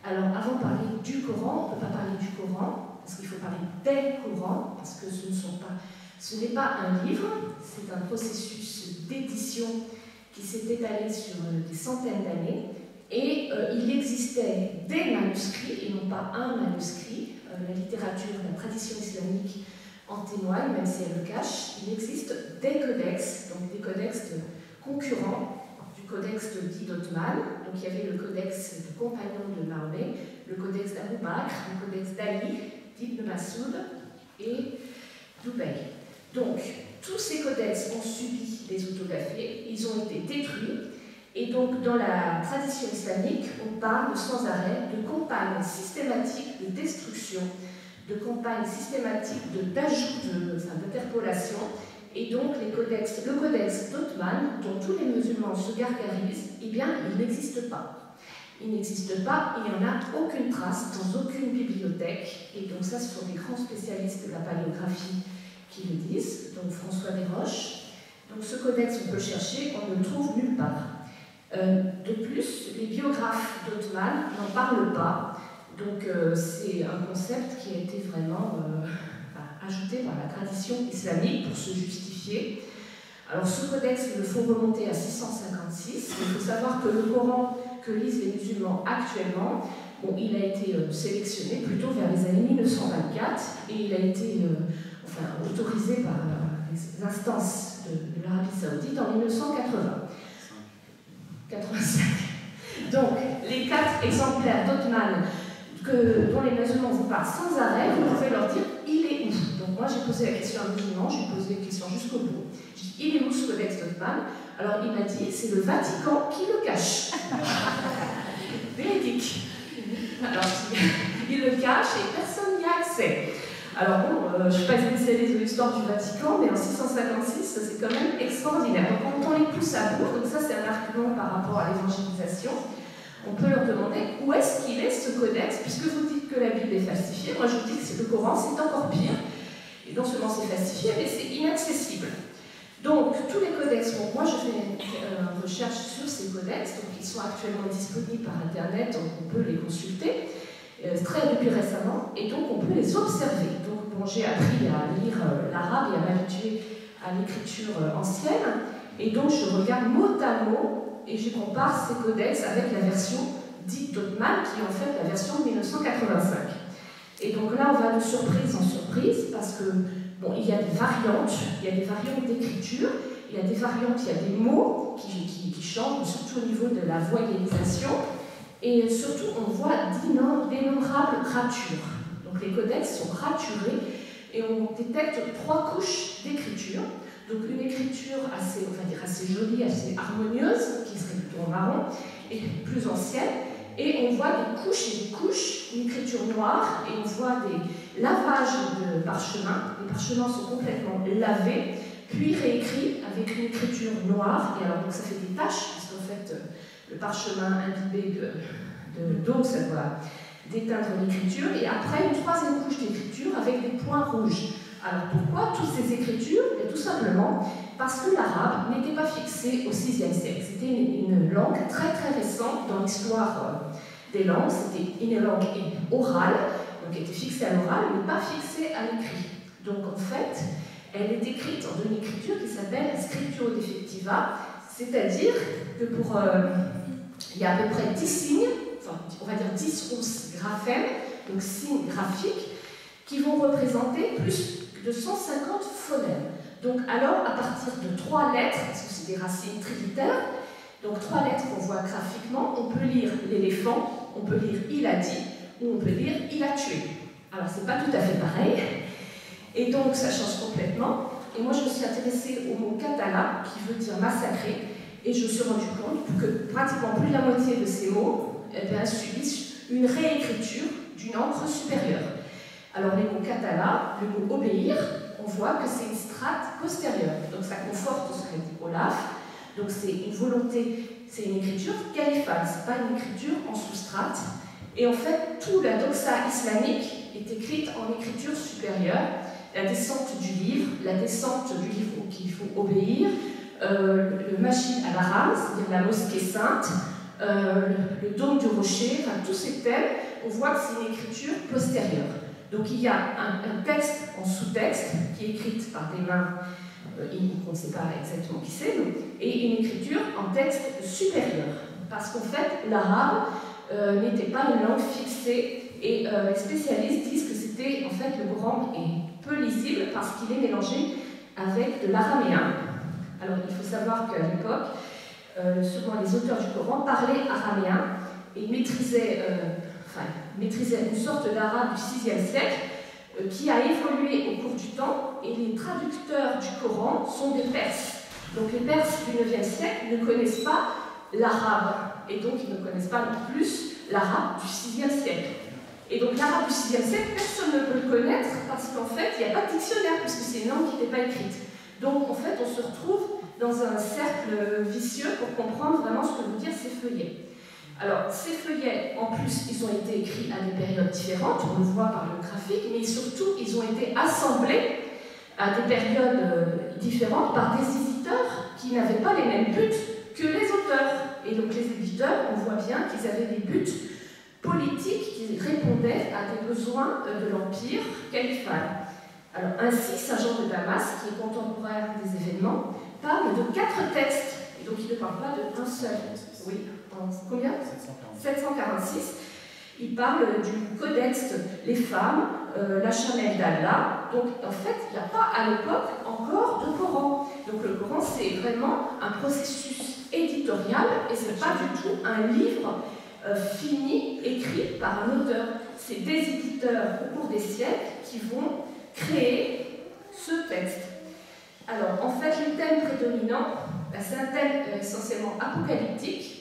Alors, avant de parler du Coran, on ne peut pas parler du Coran, parce qu'il faut parler des Corans, parce que ce n'est pas un livre, c'est un processus d'édition qui s'est étalé sur des centaines d'années, et il existait des manuscrits, et non pas un manuscrit. La littérature, la tradition islamique en témoigne, même si elle le cache. Il existe des codex, donc des codex concurrents du codex dit d'Othman. Donc il y avait le codex du compagnon de Mahomet, le codex d'Abou Bakr, le codex d'Ali, d'Ibn Masoud et d'Ubay. Donc tous ces codex ont subi des autodafés, ils ont été détruits. Et donc, dans la tradition islamique, on parle sans arrêt de campagnes systématiques de destruction, de campagnes systématiques d'ajout, d'interpolation. Et donc, le codex d'Othman, dont tous les musulmans se gargarisent, eh bien, il n'existe pas. Il n'existe pas, il n'y en a aucune trace dans aucune bibliothèque. Et donc, ça, ce sont des grands spécialistes de la paléographie qui le disent, donc François Desroches. Donc, ce codex, on peut le chercher, on ne le trouve nulle part. De plus, les biographes d'Othman n'en parlent pas, donc c'est un concept qui a été vraiment ajouté par la tradition islamique pour se justifier. Alors ce codex, il le faut remonter à 656. Il faut savoir que le Coran que lisent les musulmans actuellement, bon, il a été sélectionné plutôt vers les années 1924 et il a été autorisé par les instances de l'Arabie Saoudite en 1980. 85. Donc, les 4 exemplaires d'Othman dont les musulmans vous parlent sans arrêt, vous pouvez leur dire il est où. Donc moi j'ai posé la question à un musulman, j'ai posé la question jusqu'au bout. J'ai dit il est où ce codex d'Othman? Alors il m'a dit c'est le Vatican qui le cache. Véridique. Alors il le cache et personne n'y a accès. Alors bon, je ne suis pas spécialiste de l'histoire du Vatican, mais en 656 c'est quand même extraordinaire. Donc quand on les pousse à bout, donc ça c'est un argument par rapport à l'évangélisation, on peut leur demander où est-ce qu'il est ce codex, puisque vous dites que la Bible est falsifiée. Moi je vous dis que le Coran c'est encore pire. Et non seulement c'est falsifié, mais c'est inaccessible. Donc tous les codex, bon, moi je fais une recherche sur ces codex, donc ils sont actuellement disponibles par internet, donc on peut les consulter, depuis récemment, et donc on peut les observer. Donc bon, j'ai appris à lire l'arabe et à m'habituer à l'écriture ancienne, et donc je regarde mot à mot et je compare ces codex avec la version dite d'Othman, qui est en fait la version de 1985. Et donc là, on va de surprise en surprise, parce que, bon, il y a des variantes d'écriture, il y a des variantes, il y a des mots qui changent, surtout au niveau de la voyellisation, et surtout, on voit d'innombrables ratures. Donc les codex sont raturés, et on détecte 3 couches d'écriture. Donc une écriture assez, on va dire, assez jolie, assez harmonieuse, qui serait plutôt en marron, et plus ancienne. Et on voit des couches et des couches, une écriture noire, et on voit des lavages de parchemins. Les parchemins sont complètement lavés, puis réécrits avec une écriture noire. Et alors donc ça fait des taches, parce qu'en fait le parchemin imbibé d'eau, ça doit déteindre l'écriture. Et après une 3e couche d'écriture avec des points rouges. Alors pourquoi toutes ces écritures? Et tout simplement parce que l'arabe n'était pas fixé au VIe siècle. C'était une langue très très récente dans l'histoire des langues. C'était une langue orale, donc elle était fixée à l'oral, mais pas fixée à l'écrit. Donc en fait, elle est écrite dans une écriture qui s'appelle scriptio defectiva, c'est-à-dire que il y a à peu près 10 signes, enfin on va dire 10 graphèmes, donc signes graphiques, qui vont représenter plus de 150 phonèmes. Donc alors, à partir de 3 lettres, parce que c'est des racines trilitères, donc 3 lettres qu'on voit graphiquement, on peut lire l'éléphant, on peut lire il a dit, ou on peut lire il a tué. Alors c'est pas tout à fait pareil, et donc ça change complètement. Et moi je me suis intéressée au mot katala, qui veut dire massacrer, et je me suis rendu compte que pratiquement plus de la moitié de ces mots subissent une réécriture d'une encre supérieure. Alors les mots katala, le mot obéir, on voit que c'est une strate postérieure. Donc ça conforte ce qu'a dit Olaf. Donc c'est une volonté, c'est une écriture califale, c'est pas une écriture en sous-strate. Et en fait, toute la doxa islamique est écrite en écriture supérieure. La descente du livre, qu'il faut obéir, le Masjid al-Haram, c'est-à-dire la mosquée sainte, le dôme du rocher, enfin tous ces thèmes, on voit que c'est une écriture postérieure. Donc il y a un texte en sous-texte qui est écrit par des mains, on ne sait pas exactement qui c'est, et une écriture en texte supérieur. Parce qu'en fait, l'arabe n'était pas une langue fixée, et les spécialistes disent que c'était, en fait, le Coran est peu lisible parce qu'il est mélangé avec de l'araméen. Alors il faut savoir qu'à l'époque, souvent les auteurs du Coran parlaient araméen et maîtrisaient une sorte d'arabe du VIe siècle qui a évolué au cours du temps, et les traducteurs du Coran sont des Perses. Donc les Perses du IXe siècle ne connaissent pas l'arabe, et donc ils ne connaissent pas non plus l'arabe du VIe siècle. Et donc l'arabe du VIe siècle, personne ne peut le connaître parce qu'en fait, il n'y a pas de dictionnaire, puisque c'est une langue qui n'est pas écrite. Donc en fait, on se retrouve dans un cercle vicieux pour comprendre vraiment ce que veut dire ces feuillets. Alors, ces feuillets, en plus, ils ont été écrits à des périodes différentes, on le voit par le graphique, mais surtout, ils ont été assemblés à des périodes différentes par des éditeurs qui n'avaient pas les mêmes buts que les auteurs. Et donc, les éditeurs, on voit bien qu'ils avaient des buts politiques qui répondaient à des besoins de l'Empire califal. Alors, ainsi, Saint Jean de Damas, qui est contemporain des événements, parle de 4 textes. Et Donc il ne parle pas d'un seul. Oui, en combien 746. Il parle du codex, les femmes, la chamelle d'Allah. Donc en fait, il n'y a pas à l'époque encore de Coran. Donc le Coran, c'est vraiment un processus éditorial et ce n'est pas du tout un livre fini, écrit par un auteur. C'est des éditeurs au cours des siècles qui vont créer ce texte. Alors en fait, le thème prédominant, c'est un thème essentiellement apocalyptique.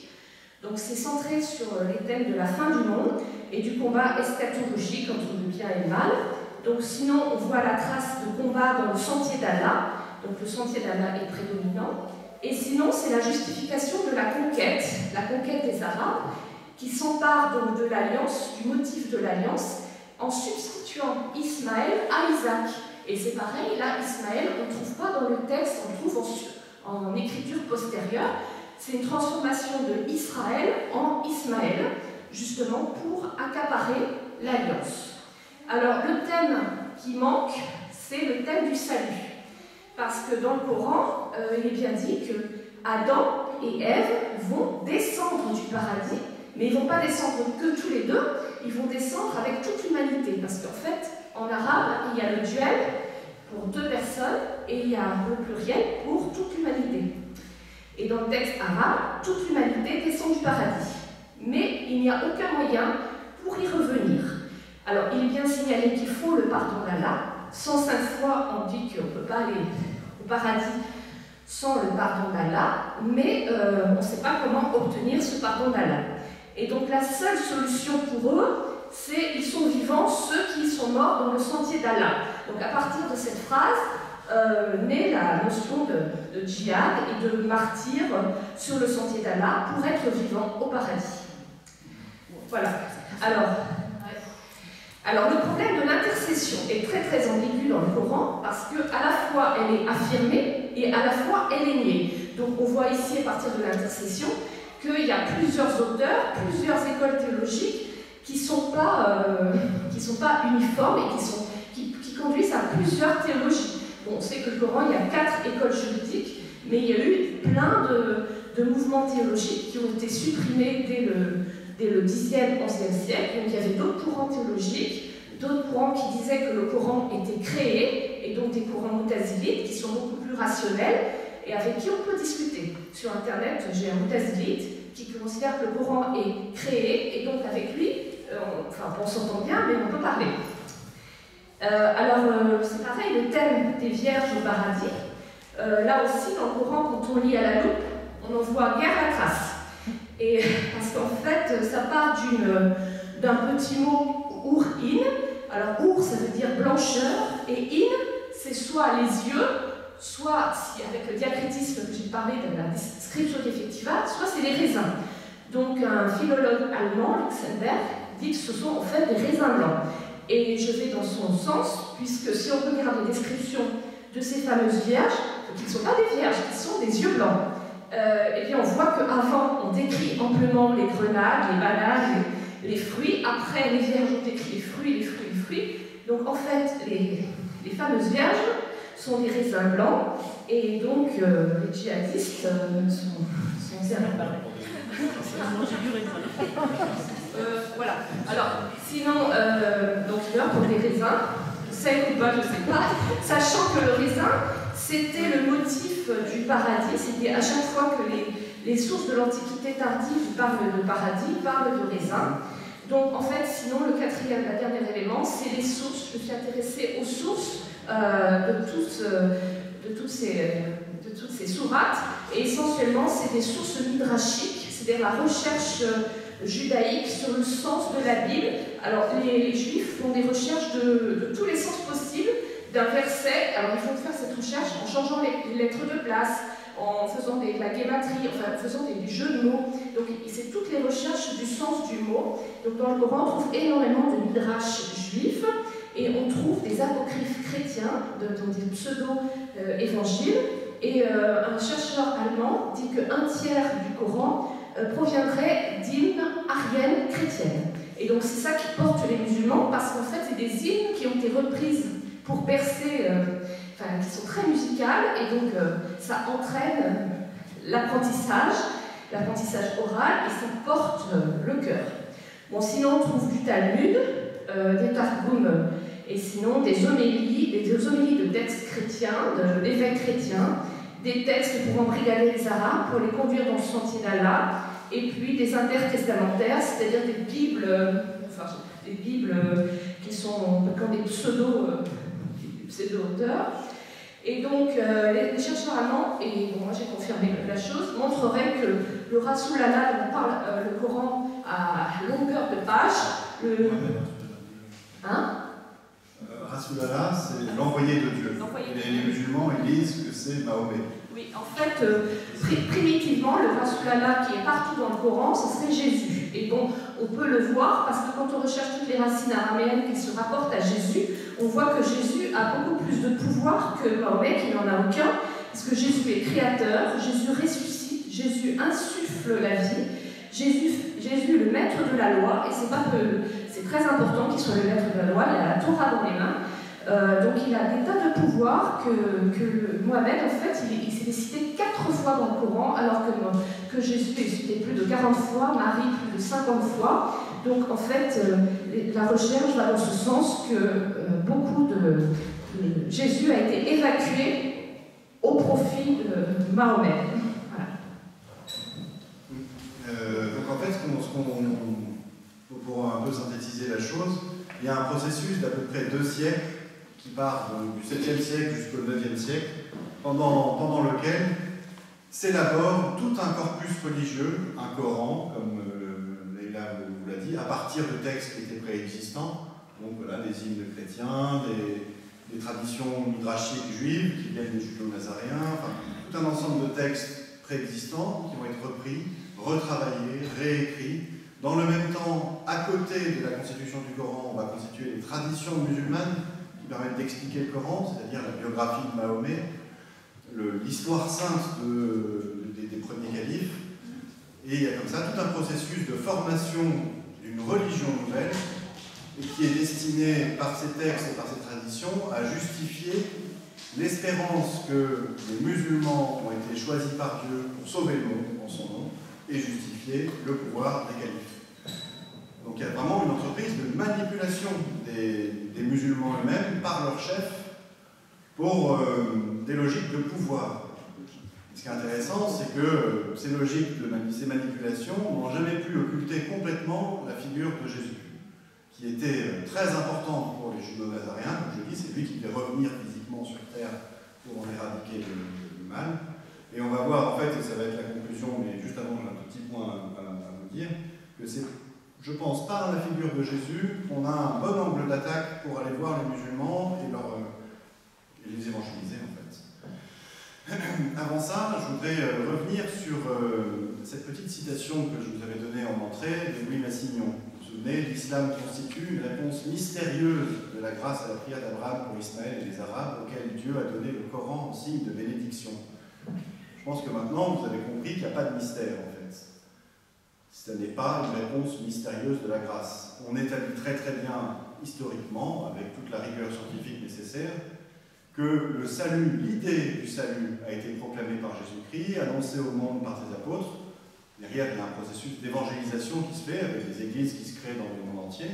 Donc c'est centré sur les thèmes de la fin du monde et du combat eschatologique entre le bien et le mal. Donc sinon, on voit la trace de combat dans le sentier d'Allah. Donc le sentier d'Allah est prédominant. Et sinon, c'est la justification de la conquête des Arabes, qui s'emparent donc de l'alliance, du motif de l'alliance, en substituant Ismaël à Isaac. Et c'est pareil, là, Ismaël, on ne trouve pas dans le texte, on le trouve en écriture postérieure. C'est une transformation de Israël en Ismaël, justement pour accaparer l'alliance. Alors, le thème qui manque, c'est le thème du salut. Parce que dans le Coran, il est bien dit que Adam et Ève vont descendre du paradis, mais ils ne vont pas descendre que tous les deux, ils vont descendre avec toute l'humanité. Parce qu'en fait, en arabe, il y a le duel pour deux personnes et il y a le pluriel pour toute l'humanité. Et dans le texte arabe, toute l'humanité descend du paradis. Mais il n'y a aucun moyen pour y revenir. Alors, il est bien signalé qu'il faut le pardon d'Allah. 105 fois, on dit qu'on ne peut pas aller au paradis sans le pardon d'Allah, mais on ne sait pas comment obtenir ce pardon d'Allah. Et donc, la seule solution pour eux, c'est ils sont vivants, ceux qui sont morts dans le sentier d'Allah. Donc, à partir de cette phrase, naît la notion de djihad et de martyr sur le sentier d'Allah pour être vivant au paradis. Voilà. Alors le problème de l'intercession est très très ambigu dans le Coran parce qu'à la fois elle est affirmée et à la fois elle est niée. Donc on voit ici à partir de l'intercession qu'il y a plusieurs auteurs, plusieurs écoles théologiques qui ne sont pas uniformes et qui conduisent à plusieurs théologies. Bon, on sait que le Coran, il y a 4 écoles juridiques, mais il y a eu plein de mouvements théologiques qui ont été supprimés dès le 10e, 11e siècle. Donc il y avait d'autres courants théologiques, d'autres courants qui disaient que le Coran était créé, et donc des courants moutazilites qui sont beaucoup plus rationnels, et avec qui on peut discuter. Sur Internet, j'ai un moutazilite qui considère que le Coran est créé, et donc avec lui, on s'entend bien, mais on peut parler. C'est pareil, le thème des vierges au paradis. Là aussi, dans le Coran, quand on lit à la loupe, on en voit guère la trace. Et parce qu'en fait, ça part d'un petit mot our-in. Alors, our, ça veut dire blancheur, et in, c'est soit les yeux, soit, si avec le diacritisme que j'ai parlé de la description effectiva, soit c'est les raisins. Donc, un philologue allemand, Luxembourg, dit que ce sont en fait des raisins blancs. Et je vais dans son sens, puisque si on regarde les descriptions de ces fameuses vierges, qui ne sont pas des vierges, qui sont des yeux blancs, eh bien on voit qu'avant, on décrit amplement les grenades, les bananes, les fruits. Après, les vierges ont décrit les fruits. Donc en fait, les fameuses vierges sont des raisins blancs, et donc les djihadistes sont voilà. Alors, sinon, donc il meurt pour des raisins, sec ou pas, je ne sais pas, sachant que le raisin, c'était le motif du paradis, c'était à chaque fois que les sources de l'Antiquité tardive parlent de paradis, parlent de raisin. Donc, en fait, sinon, le dernier élément, c'est les sources. Je me suis intéressée aux sources de toutes ces sourates, et essentiellement, c'est des sources midrashiques, c'est-à-dire la recherche judaïque sur le sens de la Bible. Alors, les juifs font des recherches de tous les sens possibles d'un verset. Alors, ils vont faire cette recherche en changeant les lettres de place, en faisant de la guématrie, enfin, en faisant des jeux de mots. Donc, c'est toutes les recherches du sens du mot. Donc, dans le Coran, on trouve énormément de midrash juifs, et on trouve des apocryphes chrétiens, dans des pseudo-évangiles. Et un chercheur allemand dit qu'un tiers du Coran proviendrait d'hymnes ariennes chrétiennes. Et donc c'est ça qui porte les musulmans, parce qu'en fait c'est des hymnes qui ont été reprises pour bercer, qui sont très musicales, et donc ça entraîne l'apprentissage oral, et ça porte le cœur. Bon, sinon, on trouve du Talmud, des Targums, et sinon des homélies de textes chrétiens, d'évêques chrétiens, des textes pour embrigader les Arabes, pour les conduire dans le sentier d'Allah, et puis des intertestamentaires, c'est-à-dire des Bibles qui sont comme des pseudo-auteurs. Et donc, les chercheurs allemands, et bon, moi j'ai confirmé la chose, montreraient que le Rasulallah, dont parle le Coran à longueur de page, Rasulallah, c'est l'envoyé de Dieu. Les musulmans, ils disent que c'est Mahomet. Oui, en fait, primitivement, le Rasulallah qui est partout dans le Coran, ce serait Jésus. Et bon, on peut le voir parce que quand on recherche toutes les racines araméennes qui se rapportent à Jésus, on voit que Jésus a beaucoup plus de pouvoir que Mahomet, qui n'en a aucun, parce que Jésus est créateur, Jésus ressuscite, Jésus insuffle la vie, Jésus le maître de la loi, et c'est très important qu'il soit le maître de la loi, il a la Torah dans les mains. Donc il a des tas de pouvoirs que Mohamed, en fait, il s'est cité 4 fois dans le Coran, alors que Jésus est cité plus de 40 fois, Marie plus de 50 fois. Donc en fait, la recherche va dans ce sens que Jésus a été évacué au profit de Mahomet. Voilà. Donc en fait, pour un peu synthétiser la chose, il y a un processus d'à peu près 2 siècles qui part du 7e siècle jusqu'au 9e siècle, pendant lequel s'élabore tout un corpus religieux, un Coran, comme Leïla vous l'a dit, à partir de textes qui étaient préexistants, donc voilà, des hymnes chrétiens, des traditions midrashiques juives qui viennent des judo-nazaréens, enfin, tout un ensemble de textes préexistants qui vont être repris, retravaillés, réécrits. Dans le même temps, à côté de la constitution du Coran, on va constituer les traditions musulmanes qui permettent d'expliquer le Coran, c'est-à-dire la biographie de Mahomet, l'histoire sainte des premiers califes. Et il y a comme ça tout un processus de formation d'une religion nouvelle et qui est destiné par ces textes et par ces traditions à justifier l'espérance que les musulmans ont été choisis par Dieu pour sauver le monde en son nom et justifier le pouvoir des califes. Donc il y a vraiment une entreprise de manipulation des musulmans eux-mêmes par leur chef pour des logiques de pouvoir. Ce qui est intéressant, c'est que ces logiques, ces manipulations n'ont jamais pu occulter complètement la figure de Jésus, qui était très importante pour les judo-nazaréens. Comme je dis, c'est lui qui devait revenir physiquement sur Terre pour en éradiquer le mal. Et on va voir, en fait, et ça va être la conclusion, mais juste avant, j'ai un petit point à vous dire, que c'est, je pense, par la figure de Jésus qu'on a un bon angle d'attaque pour aller voir les musulmans et les évangéliser, en fait. Avant ça, je voudrais revenir sur cette petite citation que je vous avais donnée en entrée de Louis Massignon. Vous vous souvenez, l'islam constitue une réponse mystérieuse de la grâce à la prière d'Abraham pour Ismaël et les Arabes, auxquels Dieu a donné le Coran en signe de bénédiction. Je pense que maintenant, vous avez compris qu'il n'y a pas de mystère, en fait. Ce n'est pas une réponse mystérieuse de la grâce. On établit très très bien, historiquement, avec toute la rigueur scientifique nécessaire, que le salut, l'idée du salut, a été proclamée par Jésus-Christ, annoncée au monde par ses apôtres. Derrière, il y a un processus d'évangélisation qui se fait, avec des églises qui se créent dans le monde entier.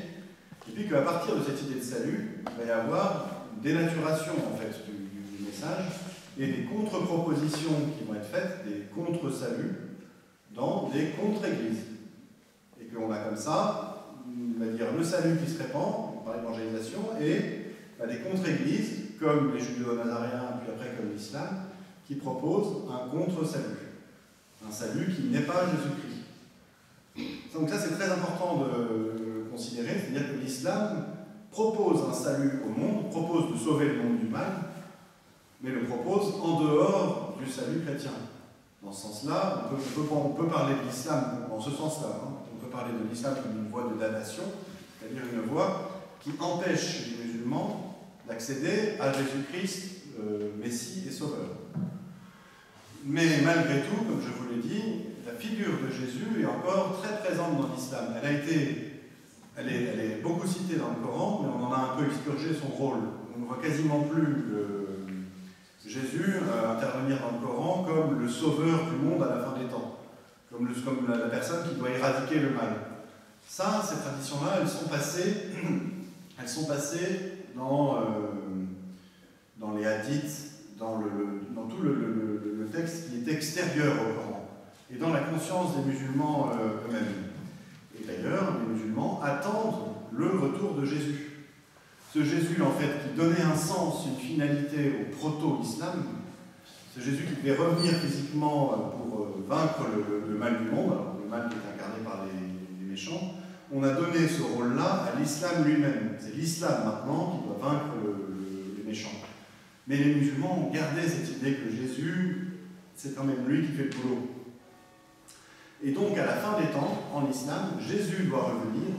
Et puis qu'à partir de cette idée de salut, il va y avoir une dénaturation, en fait, du message, et des contre-propositions qui vont être faites, des contre-saluts, dans des contre-églises. Et qu'on a comme ça, on va dire, le salut qui se répand par l'évangélisation, et des contre-églises, comme les judéo-nazaréens, puis après comme l'islam, qui proposent un contre-salut. Un salut qui n'est pas Jésus-Christ. Donc ça, c'est très important de considérer, c'est-à-dire que l'islam propose un salut au monde, propose de sauver le monde du mal, mais le propose en dehors du salut chrétien. Dans ce sens-là, on peut parler de l'islam dans ce sens-là. On peut parler de l'islam comme une voie de damnation, c'est-à-dire une voie qui empêche les musulmans d'accéder à Jésus-Christ, Messie et Sauveur. Mais malgré tout, comme je vous l'ai dit, la figure de Jésus est encore très présente dans l'islam. Elle est beaucoup citée dans le Coran, mais on en a un peu expurgé son rôle. On ne voit quasiment plus Jésus intervenir dans le Coran comme le sauveur du monde à la fin des temps, comme la personne qui doit éradiquer le mal. Ça, ces traditions-là, elles sont passées dans les hadiths, dans tout le texte qui est extérieur au Coran, et dans la conscience des musulmans eux-mêmes. Et d'ailleurs, les musulmans attendent le retour de Jésus. Ce Jésus, en fait, qui donnait un sens, une finalité au proto-islam, ce Jésus qui devait revenir physiquement pour vaincre le mal du monde, alors le mal qui est incarné par les méchants, on a donné ce rôle-là à l'islam lui-même. C'est l'islam maintenant qui doit vaincre les méchants. Mais les musulmans ont gardé cette idée que Jésus, c'est quand même lui qui fait le boulot. Et donc, à la fin des temps, en islam, Jésus doit revenir.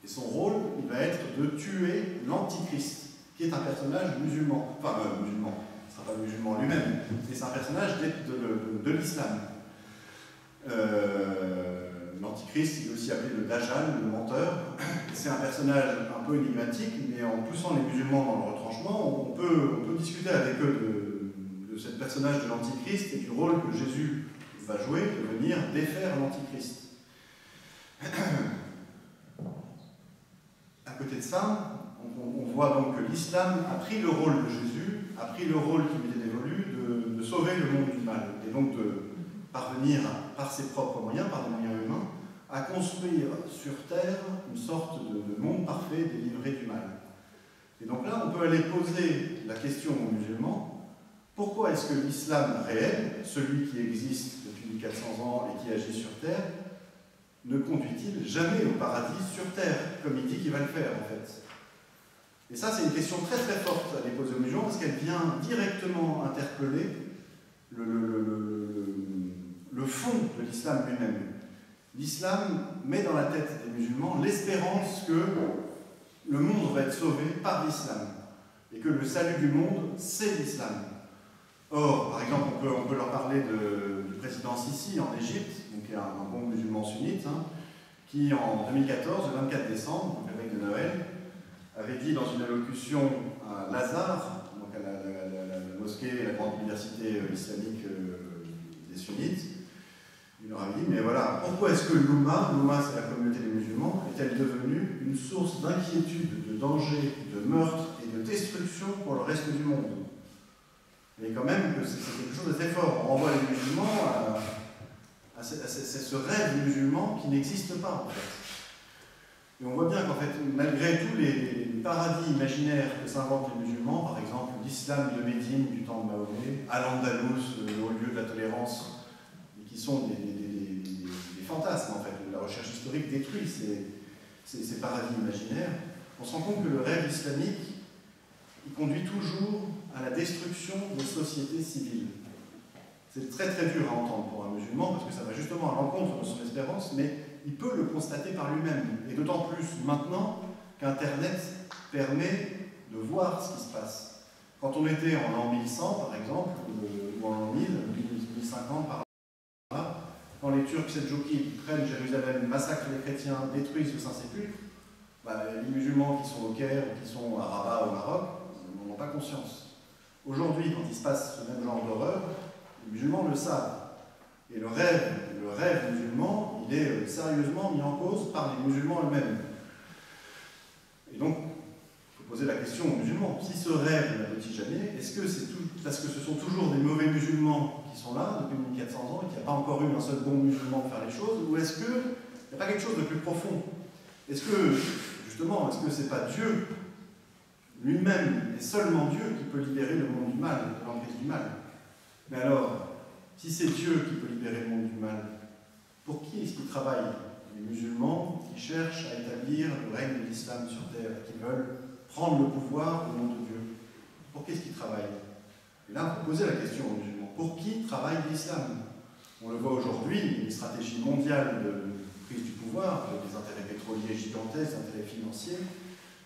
Et son rôle, il va être de tuer l'Antichrist, qui est un personnage musulman. Enfin, musulman, ce ne sera pas musulman lui-même, mais c'est un personnage de l'islam. L'Antichrist, il est aussi appelé le Dajjal, le menteur. C'est un personnage un peu énigmatique, mais en poussant les musulmans dans le retranchement, on peut discuter avec eux de ce personnage de l'Antichrist et du rôle que Jésus va jouer de venir défaire l'Antichrist. À côté de ça, on voit donc que l'islam a pris le rôle de Jésus, a pris le rôle qui lui était dévolu de sauver le monde du mal, et donc de parvenir, par ses propres moyens, par des moyens humains, à construire sur Terre une sorte de monde parfait délivré du mal. Et donc là, on peut aller poser la question aux musulmans, pourquoi est-ce que l'islam réel, celui qui existe depuis 1400 ans et qui agit sur Terre, ne conduit-il jamais au paradis sur Terre, comme il dit qu'il va le faire en fait? Et ça, c'est une question très très forte à aller poser aux musulmans, parce qu'elle vient directement interpeller le fond de l'islam lui-même. L'islam met dans la tête des musulmans l'espérance que le monde va être sauvé par l'islam, et que le salut du monde, c'est l'islam. Or, par exemple, on peut leur parler du président Sisi en Égypte, donc qui est un bon musulman sunnite, qui en 2014, le 24 décembre, donc la veille de Noël, avait dit dans une allocution à l'Azhar, donc à la mosquée, la grande université islamique des sunnites, il leur a dit, mais voilà, pourquoi est-ce que l'Oumma c'est la communauté des musulmans, est-elle devenue une source d'inquiétude, de danger, de meurtre et de destruction pour le reste du monde? Mais quand même, c'est quelque chose d'assez fort. On renvoie les musulmans à ce rêve musulman qui n'existe pas, en fait. Et on voit bien qu'en fait, malgré tous les paradis imaginaires que s'inventent les musulmans, par exemple l'islam de Médine du temps de Mahomet, Al-Andalus, au lieu de la tolérance, qui sont des fantasmes, en fait. La recherche historique détruit ces paradis imaginaires. On se rend compte que le rêve islamique, il conduit toujours à la destruction des sociétés civiles. C'est très très dur à entendre pour un musulman, parce que ça va justement à l'encontre de son espérance, mais il peut le constater par lui-même. Et d'autant plus maintenant qu'Internet permet de voir ce qui se passe. Quand on était en l'an 1100, par exemple, ou en l'an 1000, 1050 par là, quand les Turcs seldjoukides prennent Jérusalem, massacrent les chrétiens, détruisent le Saint-Sépulcre, les musulmans qui sont au Caire ou qui sont à Rabat au Maroc n'en ont pas conscience. Aujourd'hui, quand il se passe ce même genre d'horreur, les musulmans le savent. Et le rêve musulman, il est sérieusement mis en cause par les musulmans eux-mêmes. Et donc, il faut poser la question aux musulmans. Si ce rêve n'aboutit jamais, est-ce que c'est parce que ce sont toujours des mauvais musulmans qui sont là depuis 1400 ans et qu'il n'y a pas encore eu un seul bon musulman pour faire les choses, ou est-ce qu'il n'y a pas quelque chose de plus profond? Est-ce que, justement, est-ce que c'est pas Dieu lui-même, et seulement Dieu, qui peut libérer le monde du mal, de l'emprise du mal? Mais alors, si c'est Dieu qui peut libérer le monde du mal, pour qui est-ce qu'il travaille? Les musulmans qui cherchent à établir le règne de l'islam sur terre, qui veulent prendre le pouvoir au nom de Dieu. Pour qui est-ce qu'ils travaillent? Et là, on peut poser la question aux musulmans. Pour qui travaille l'islam? On le voit aujourd'hui, une stratégie mondiale de prise du pouvoir, avec des intérêts pétroliers gigantesques, des intérêts financiers,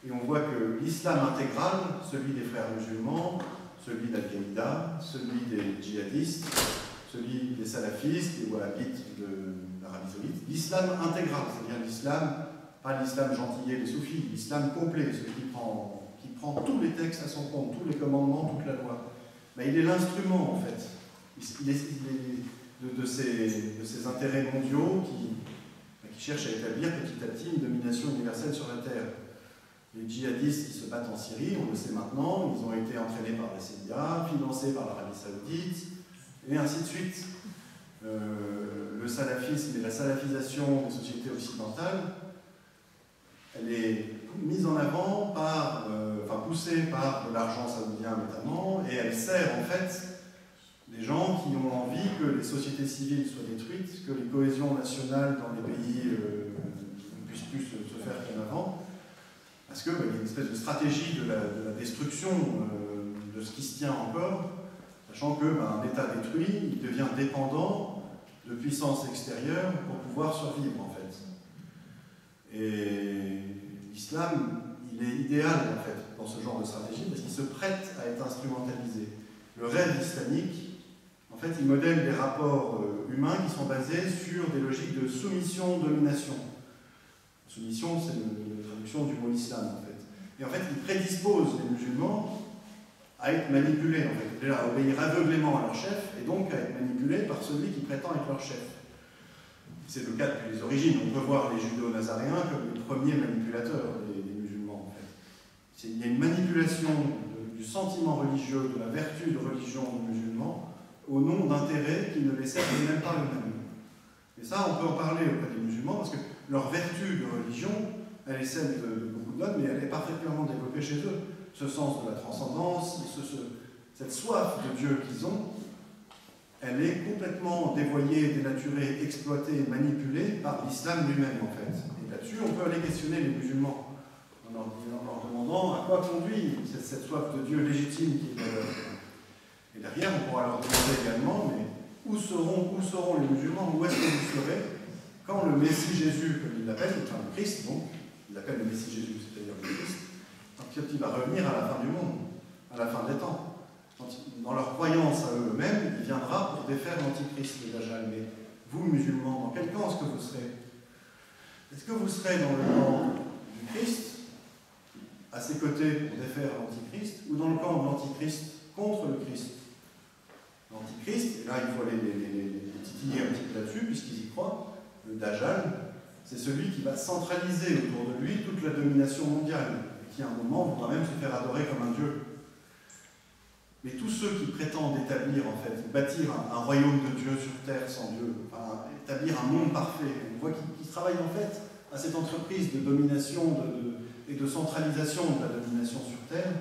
et on voit que l'islam intégral, celui des frères musulmans, celui d'Al-Qaïda, celui des djihadistes, celui des salafistes, des wahhabites d'Arabie Saoudite, l'islam intégral, c'est-à-dire l'islam, pas l'islam gentillet des soufis, l'islam complet, celui qui prend tous les textes à son compte, tous les commandements, toute la loi, ben, il est l'instrument, en fait, de ces intérêts mondiaux qui cherchent à établir petit à petit une domination universelle sur la Terre. Les djihadistes qui se battent en Syrie, on le sait maintenant, ils ont été entraînés par la CIA, financés par l'Arabie Saoudite, et ainsi de suite. Le salafisme et la salafisation des sociétés occidentales, elle est mise en avant par, poussée par de l'argent saoudien notamment, et elle sert en fait des gens qui ont envie que les sociétés civiles soient détruites, que les cohésions nationales dans les pays ne puissent plus se faire comme avant, parce qu'il y a une espèce de stratégie de la destruction de ce qui se tient encore, sachant que l'État détruit, il devient dépendant de puissances extérieures pour pouvoir survivre en fait. Et l'islam, il est idéal en fait dans ce genre de stratégie parce qu'il se prête à être instrumentalisé. Le rêve islamique, en fait, il modèle des rapports humains qui sont basés sur des logiques de soumission-domination. Soumission, c'est la traduction du mot islam en fait. Et en fait, il prédispose les musulmans à être manipulés, en fait, déjà à obéir aveuglément à leur chef, et donc à être manipulés par celui qui prétend être leur chef. C'est le cas depuis les origines. On peut voir les judéo-nazaréens comme les premiers manipulateurs des musulmans, en fait. Il y a une manipulation du sentiment religieux, de la vertu de religion des musulmans, au nom d'intérêts qui ne les servent même pas eux-mêmes. Et ça, on peut en parler auprès des musulmans, parce que leur vertu de religion, elle est celle de beaucoup d'hommes, mais elle est parfaitement développée chez eux. Ce sens de la transcendance, cette soif de Dieu qu'ils ont, elle est complètement dévoyée, dénaturée, exploitée, manipulée par l'islam lui-même, en fait. Et là-dessus, on peut aller questionner les musulmans en leur demandant à quoi conduit cette soif de Dieu légitime qui est à l'œuvre. Et derrière, on pourra leur demander également, mais où seront les musulmans, où est-ce que vous serez quand le Messie Jésus, comme il l'appelle, enfin le Christ, bon, il l'appelle le Messie Jésus, c'est-à-dire le Christ, quand il va revenir à la fin du monde, à la fin des temps. Dans leur croyance à eux-mêmes, il viendra pour défaire l'Antichrist, le Dajjal. Mais vous, musulmans, dans quel camp est-ce que vous serez? Est-ce que vous serez dans le camp du Christ, à ses côtés pour défaire l'Antichrist, ou dans le camp de l'Antichrist contre le Christ? L'Antichrist, et là il faut aller les titiller un petit peu là-dessus, puisqu'ils y croient, le Dajjal, c'est celui qui va centraliser autour de lui toute la domination mondiale, et qui à un moment voudra même se faire adorer comme un dieu. Mais tous ceux qui prétendent établir, en fait, bâtir un royaume de Dieu sur terre sans Dieu, enfin, établir un monde parfait, on voit qu'ils travaillent en fait à cette entreprise de domination et de centralisation de la domination sur terre,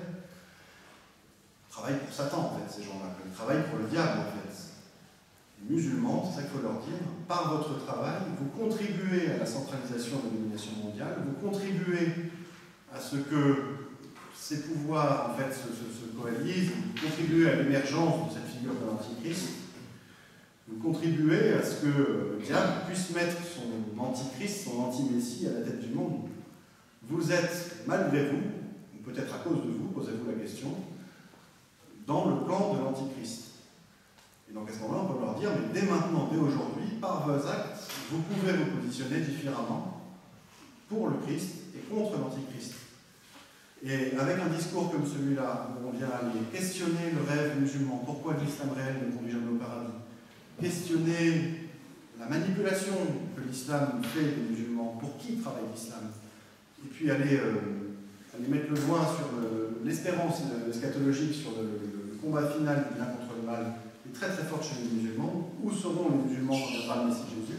ils travaillent pour Satan, en fait, ces gens-là. Ils travaillent pour le diable, en fait. Les musulmans, c'est ça qu'il faut leur dire, par votre travail, vous contribuez à la centralisation de la domination mondiale, vous contribuez à ce que ces pouvoirs, en fait, se coalisent, vous contribuez à l'émergence de cette figure de l'Antichrist, vous contribuez à ce que le diable puisse mettre son Antichrist, son anti-messie à la tête du monde. Vous êtes, malgré vous, ou peut-être à cause de vous, posez-vous la question, dans le camp de l'Antichrist. Et donc à ce moment-là, on peut leur dire, mais dès maintenant, dès aujourd'hui, par vos actes, vous pouvez vous positionner différemment pour le Christ et contre l'Antichrist. Et avec un discours comme celui-là, où on vient aller questionner le rêve musulman, pourquoi l'islam réel ne conduit jamais au paradis, questionner la manipulation que l'islam fait des musulmans, pour qui travaille l'islam, et puis aller mettre le doigt sur l'espérance eschatologique, sur le combat final du bien contre le mal, est très très forte chez les musulmans. Où seront les musulmans quand viendra le Messie Jésus?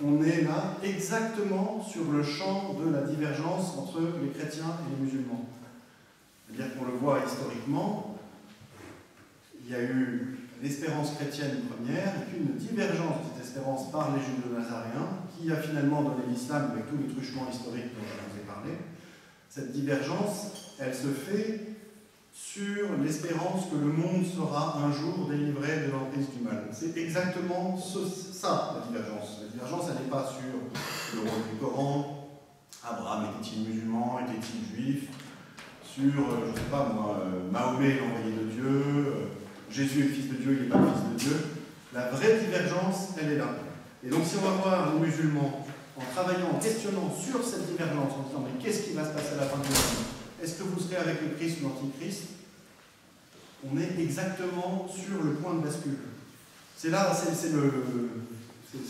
On est là exactement sur le champ de la divergence entre les chrétiens et les musulmans. C'est-à-dire qu'on le voit historiquement, il y a eu l'espérance chrétienne première, et puis une divergence de cette espérance par les judéo-nazaréens, qui a finalement donné l'islam avec tous les truchements historiques dont je vous ai parlé. Cette divergence, elle se fait sur l'espérance que le monde sera un jour délivré de l'emprise du mal. C'est exactement ça, la divergence. La divergence, elle n'est pas sur le rôle du Coran, Abraham était-il musulman, était-il juif, sur, je ne sais pas moi, Mahomet est l'envoyé de Dieu, Jésus est le fils de Dieu, il n'est pas le fils de Dieu. La vraie divergence, elle est là. Et donc si on va voir les musulmans en travaillant, en questionnant sur cette divergence, en disant mais qu'est-ce qui va se passer à la fin du monde? Est-ce que vous serez avec le Christ ou l'Antichrist? on est exactement sur le point de bascule. C'est là, c'est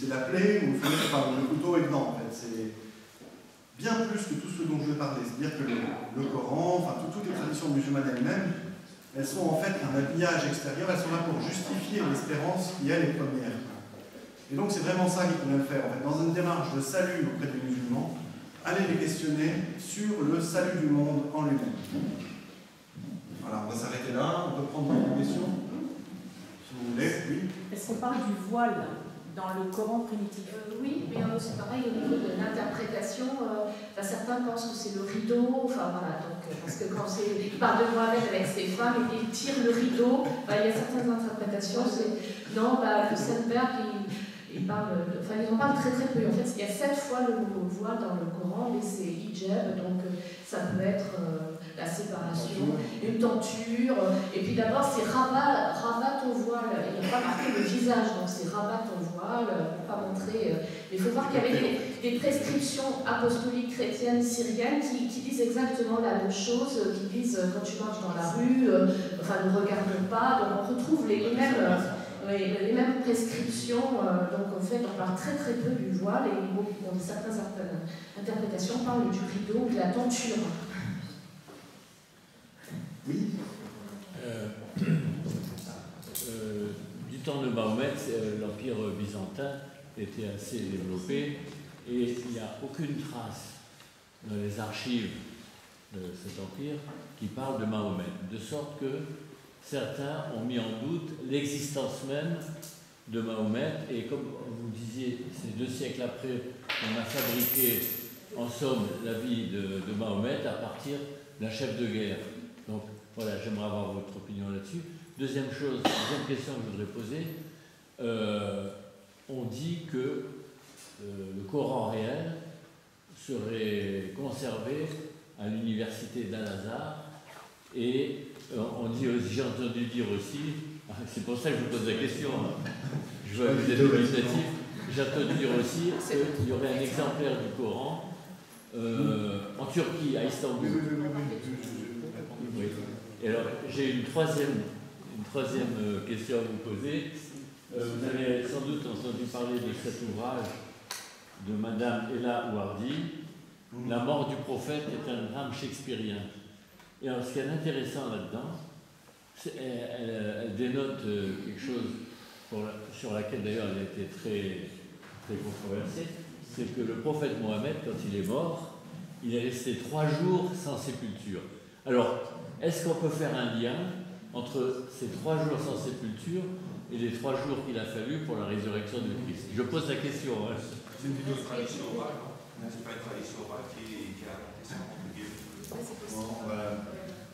la plaie où le couteau est dedans, en fait. C'est bien plus que tout ce dont je vais parler. C'est-à-dire que le Coran, enfin toutes les traditions musulmanes elles-mêmes, elles sont en fait un habillage extérieur, elles sont là pour justifier l'espérance qui, elle, est première. Et donc c'est vraiment ça qu'il convient faire. En fait, dans une démarche de salut auprès des musulmans, allez les questionner sur le salut du monde en lui-même. Voilà, on va s'arrêter là. On peut prendre une question, si vous voulez. Oui. Est-ce qu'on parle du voile dans le Coran primitif? Oui, mais c'est pareil au niveau de l'interprétation. Certains pensent que c'est le rideau. Enfin voilà, donc, parce que quand il parle de Mohamed avec ses femmes, il tire le rideau. Il y a certaines interprétations. Non, le Saint-Père, ils en parlent très très peu. En fait, il y a 7 fois le mot voile dans le Coran, mais c'est hijab, donc ça peut être la séparation, une tenture. Et puis d'abord, c'est rabat ton voile. Il n'y a pas marqué le visage, donc c'est rabat ton voile, pour pas montrer. Mais il faut voir qu'il y avait des prescriptions apostoliques chrétiennes syriennes qui disent exactement la même chose, qui disent quand tu marches dans la rue, ne regarde pas. Donc on retrouve les mêmes prescriptions. Donc en fait, on parle très très peu du voile et dans certaines interprétations, on parle du rideau ou de la tenture. Oui. Du temps de Mahomet, l'Empire byzantin était assez développé et il n'y a aucune trace dans les archives de cet empire qui parle de Mahomet, de sorte que certains ont mis en doute l'existence même de Mahomet et comme vous disiez, c'est 2 siècles après qu'on a fabriqué en somme la vie de Mahomet à partir d'un chef de guerre. Donc voilà, j'aimerais avoir votre opinion là-dessus. Deuxième question que je voudrais poser, on dit que le Coran réel serait conservé à l'université d'Al-Azhar et on dit, j'ai entendu dire aussi, c'est pour ça que je vous pose la question, je vois que vous êtes dubitatif, j'ai entendu dire aussi qu'il y aurait un exemplaire du Coran en Turquie, à Istanbul. Oui. Et alors, j'ai une troisième question à vous poser. Vous avez sans doute entendu parler de cet ouvrage de Madame Ella Ouardi, La mort du prophète est un drame shakespearien. Et alors, ce qui est intéressant là-dedans, elle dénote quelque chose sur laquelle d'ailleurs elle a été très, très controversée, c'est que le prophète Mohammed, quand il est mort, il est resté 3 jours sans sépulture. Alors, est-ce qu'on peut faire un lien entre ces 3 jours sans sépulture et les 3 jours qu'il a fallu pour la résurrection de Christ? Je pose la question. Hein. C'est plutôt une tradition orale, non? C'est pas une tradition orale qui a inventé ça, entre guillemets.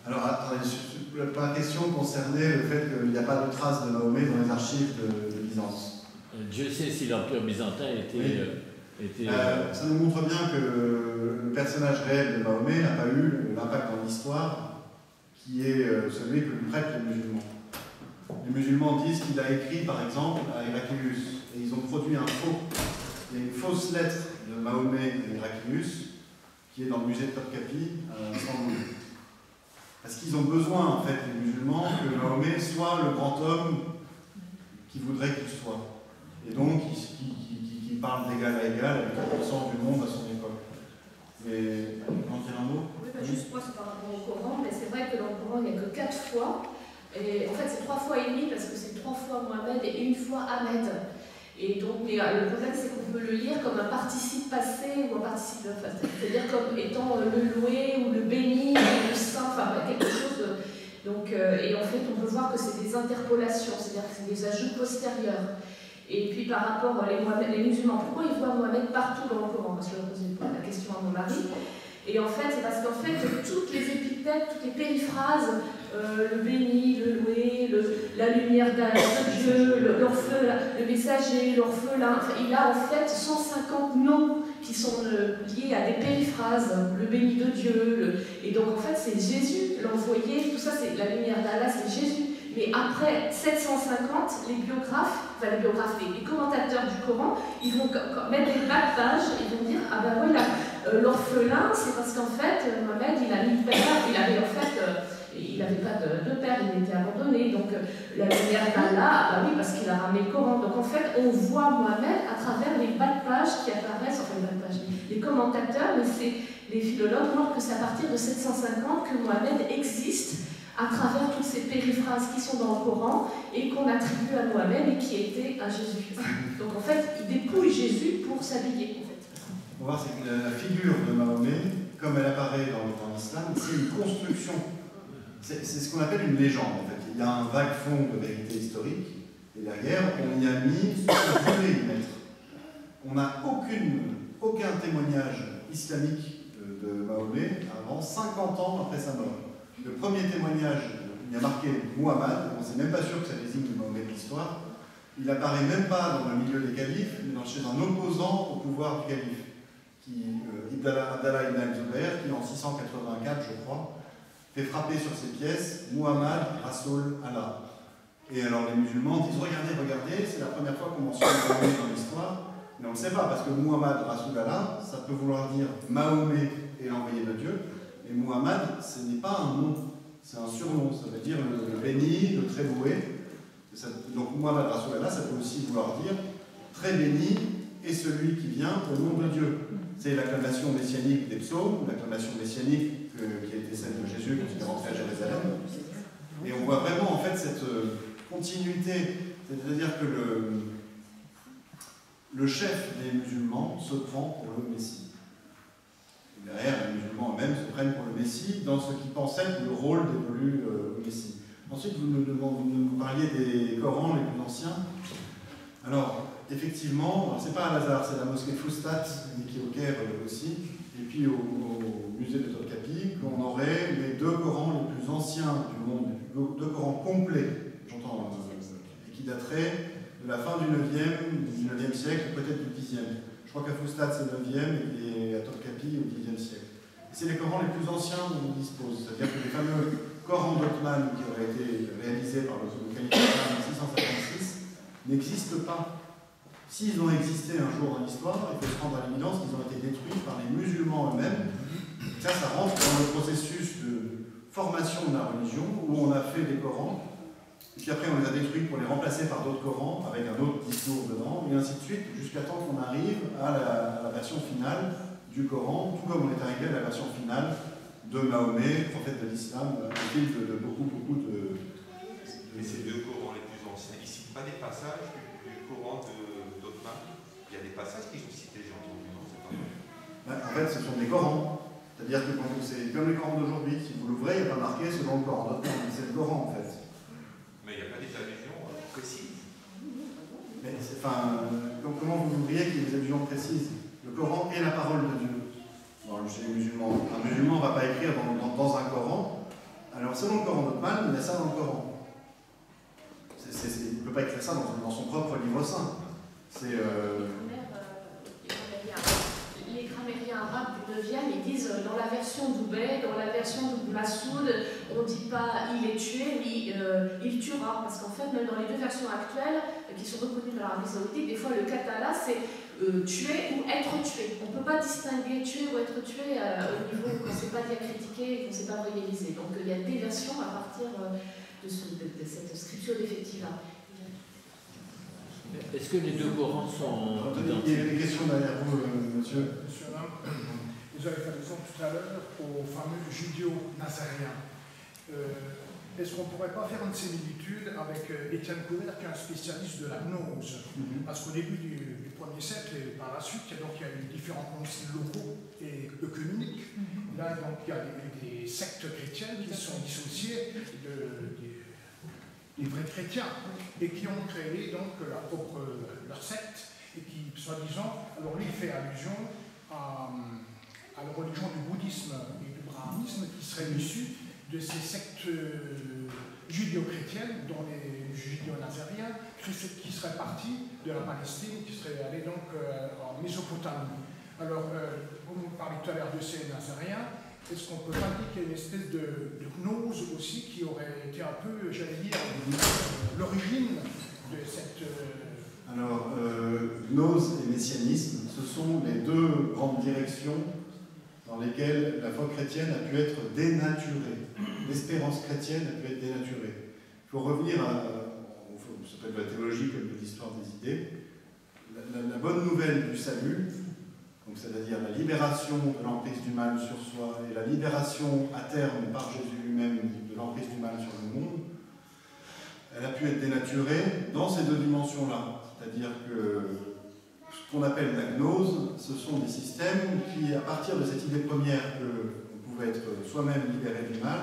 Alors, attendez, la question concernait le fait qu'il n'y a pas de traces de Mahomet dans les archives de Byzance. Dieu sait si l'Empire byzantin était... ça nous montre bien que le personnage réel de Mahomet n'a pas eu l'impact dans l'histoire qui est celui que lui prêtent les musulmans. Les musulmans disent qu'il a écrit, par exemple, à Héraclius, et ils ont produit un faux. Il y a une fausse lettre de Mahomet à Héraclius qui est dans le musée de Topkapi à Istanbul. Parce qu'ils ont besoin, en fait, les musulmans, que Mahomet soit le grand homme qu'ils voudraient qu'il soit. Et donc, qui parle d'égal à égal avec la puissance du monde à son époque. Mais, on dire un mot? Oui, juste moi, c'est par rapport au Coran, mais c'est vrai que dans le Coran, il n'y a que 4 fois. Et en fait, c'est 3 fois et demi parce que c'est 3 fois Mohamed et 1 fois Ahmed. Et donc, le problème, c'est qu'on peut le lire comme un participe passé ou un participe passé. C'est-à-dire comme étant le loué ou le béni, ou le saint, enfin quelque chose de... Donc, et en fait, on peut voir que c'est des interpolations, c'est-à-dire que c'est des ajouts postérieurs. Et puis par rapport les musulmans, pourquoi ils voient Mohamed partout dans le Coran? Parce que je posais la question à mon mari. Et en fait, c'est parce qu'en fait, toutes les épithètes, toutes les périphrases, le béni, le loué, la lumière de Dieu, l'orphelin, le messager, l'orphelin, il a en fait 150 noms qui sont liés à des périphrases, le béni de Dieu, et donc en fait c'est Jésus, l'envoyé, tout ça c'est la lumière d'Allah, c'est Jésus. Mais après 750, les commentateurs du Coran, ils vont mettre des bas de page, ils vont dire, ah ben voilà, l'orphelin, c'est parce qu'en fait, Mohamed, il a mis père, il avait en fait, il n'avait pas de père, il était abandonné. Donc la lumière d'Allah, bah oui, parce qu'il a ramené le Coran. Donc en fait, on voit Mohamed à travers les bas de page qui apparaissent, enfin les bas de page, les commentateurs, mais c'est les philologues montrent que c'est à partir de 750 que Mohamed existe à travers toutes ces périphrases qui sont dans le Coran et qu'on attribue à Mohamed et qui étaient à Jésus. Donc en fait, il dépouille Jésus pour s'habiller. En fait. On va voir, c'est que la figure de Mahomet, comme elle apparaît dans l'islam, c'est une construction. C'est ce qu'on appelle une légende, en fait. Il y a un vague fond de vérité historique, et derrière, on y a mis ce qu'on voulait y mettre. On n'a aucun témoignage islamique de Mahomet avant 50 ans après sa mort. Le premier témoignage, il y a marqué Muhammad, on ne sait même pas sûr que ça désigne Mahomet de l'histoire. Il n'apparaît même pas dans le milieu des califes, mais chez un opposant au pouvoir du calife. Abdallah ibn al-Zubayr, qui en 684, je crois, fait frapper sur ses pièces Muhammad, Rasoul, Allah. Et alors les musulmans disent regardez, c'est la première fois qu'on mentionne Mahomet dans l'histoire, mais on ne sait pas, parce que Muhammad, Rasoul, Allah, ça peut vouloir dire Mahomet et l'envoyé de Dieu, et Muhammad, ce n'est pas un nom, c'est un surnom, ça veut dire le béni, le très doué. Donc Muhammad, Rasoul, Allah, ça peut aussi vouloir dire très béni et celui qui vient au nom de Dieu. C'est l'acclamation messianique des psaumes, l'acclamation messianique qui a été celle de Jésus quand il est rentré à Jérusalem. Et on voit vraiment en fait cette continuité, c'est-à-dire que le chef des musulmans se prend pour le Messie. Et derrière, les musulmans eux-mêmes se prennent pour le Messie dans ce qui pense être le rôle dévolu au Messie. Ensuite, vous nous parliez des Corans les plus anciens. Alors, effectivement, c'est pas un hasard, c'est la mosquée Fustat, qui est au Caire aussi, et puis au musée de Topkapi, qu'on aurait les deux Corans les plus anciens du monde, les deux Corans complets, j'entends, et qui dateraient de la fin du 9e siècle, peut-être du 10e. Je crois qu'à Fustat c'est le 9e et à Topkapi au 10e siècle. C'est les Corans les plus anciens dont on dispose, c'est-à-dire que les fameux Corans d'Othman qui auraient été réalisés par le calife en 656 n'existent pas. S'ils ont existé un jour dans l'histoire, il faut se rendre à l'évidence qu'ils ont été détruits par les musulmans eux-mêmes. Ça rentre dans le processus de formation de la religion, où on a fait des Corans, et puis après on les a détruits pour les remplacer par d'autres Corans, avec un autre discours dedans, et ainsi de suite, jusqu'à temps qu'on arrive à la version finale du Coran, tout comme on est arrivé à la version finale de Mahomet, prophète de l'islam, au fil de beaucoup de... Mais ces deux Corans les plus anciens, ils ne citent pas des passages du Coran d'Othman. Il y a des passages qui sont cités, j'ai entendu, non? En fait, ce sont des Corans. C'est-à-dire que c'est comme les Corans d'aujourd'hui. Si vous l'ouvrez, il n'y a pas marqué selon le Coran d'Othman. C'est le Coran, en fait. Mais il n'y a pas des allusions précises. Mais comment vous voudriez qu'il y ait des allusions précises? Le Coran est la parole de Dieu. Chez les musulmans. Un musulman ne va pas écrire dans un Coran. Alors, selon le Coran d'Othman, il y a ça dans le Coran. Il ne peut pas écrire ça dans son propre livre saint. C'est. Les grammairiens arabes du 9e, ils disent dans la version d'Oubey, dans la version de Massoud, on ne dit pas il est tué, mais il tuera. Parce qu'en fait, même dans les deux versions actuelles, qui sont reconnues dans l'Arabie Saoudite, des fois le katala c'est tuer ou être tué. On ne peut pas distinguer tuer ou être tué au niveau où on ne sait pas diacritiquer et qu'on ne sait pas réaliser. Donc il y a des versions à partir de cette scripture défective-là. Est-ce que les deux Corans sont identiques? Il y a des questions derrière vous, monsieur. Monsieur Lam, vous avez fait allusion tout à l'heure au fameux judéo-nazarien. Est-ce qu'on ne pourrait pas faire une similitude avec Étienne Couvert, qui est un spécialiste de la gnose? Parce qu'au début du 1er siècle et par la suite, il y a eu différents conciles locaux et œcuméniques. Là, donc, il y a des sectes chrétiennes qui sont dissociées des vrais chrétiens et qui ont créé donc leur secte et qui, soi-disant, alors lui il fait allusion à la religion du bouddhisme et du brahmanisme qui serait issue de ces sectes judéo-chrétiennes, dont les judéo-nazariens, qui seraient partis de la Palestine, qui seraient allés donc en Mésopotamie. Alors, vous me parlez tout à l'heure de ces nazariens. Est-ce qu'on peut pas dire qu'il y a une espèce de gnose aussi qui aurait été un peu, j'allais dire, l'origine de cette... Alors, gnose et messianisme, ce sont les deux grandes directions dans lesquelles la foi chrétienne a pu être dénaturée. l'espérance chrétienne a pu être dénaturée. Il faut revenir à, ça s'appelle de la théologie comme de l'histoire des idées. La bonne nouvelle du salut, donc c'est-à-dire la libération de l'emprise du mal sur soi et la libération à terme par Jésus lui-même de l'emprise du mal sur le monde, elle a pu être dénaturée dans ces deux dimensions-là. C'est-à-dire que ce qu'on appelle la gnose, ce sont des systèmes qui, à partir de cette idée première qu'on pouvait être soi-même libéré du mal,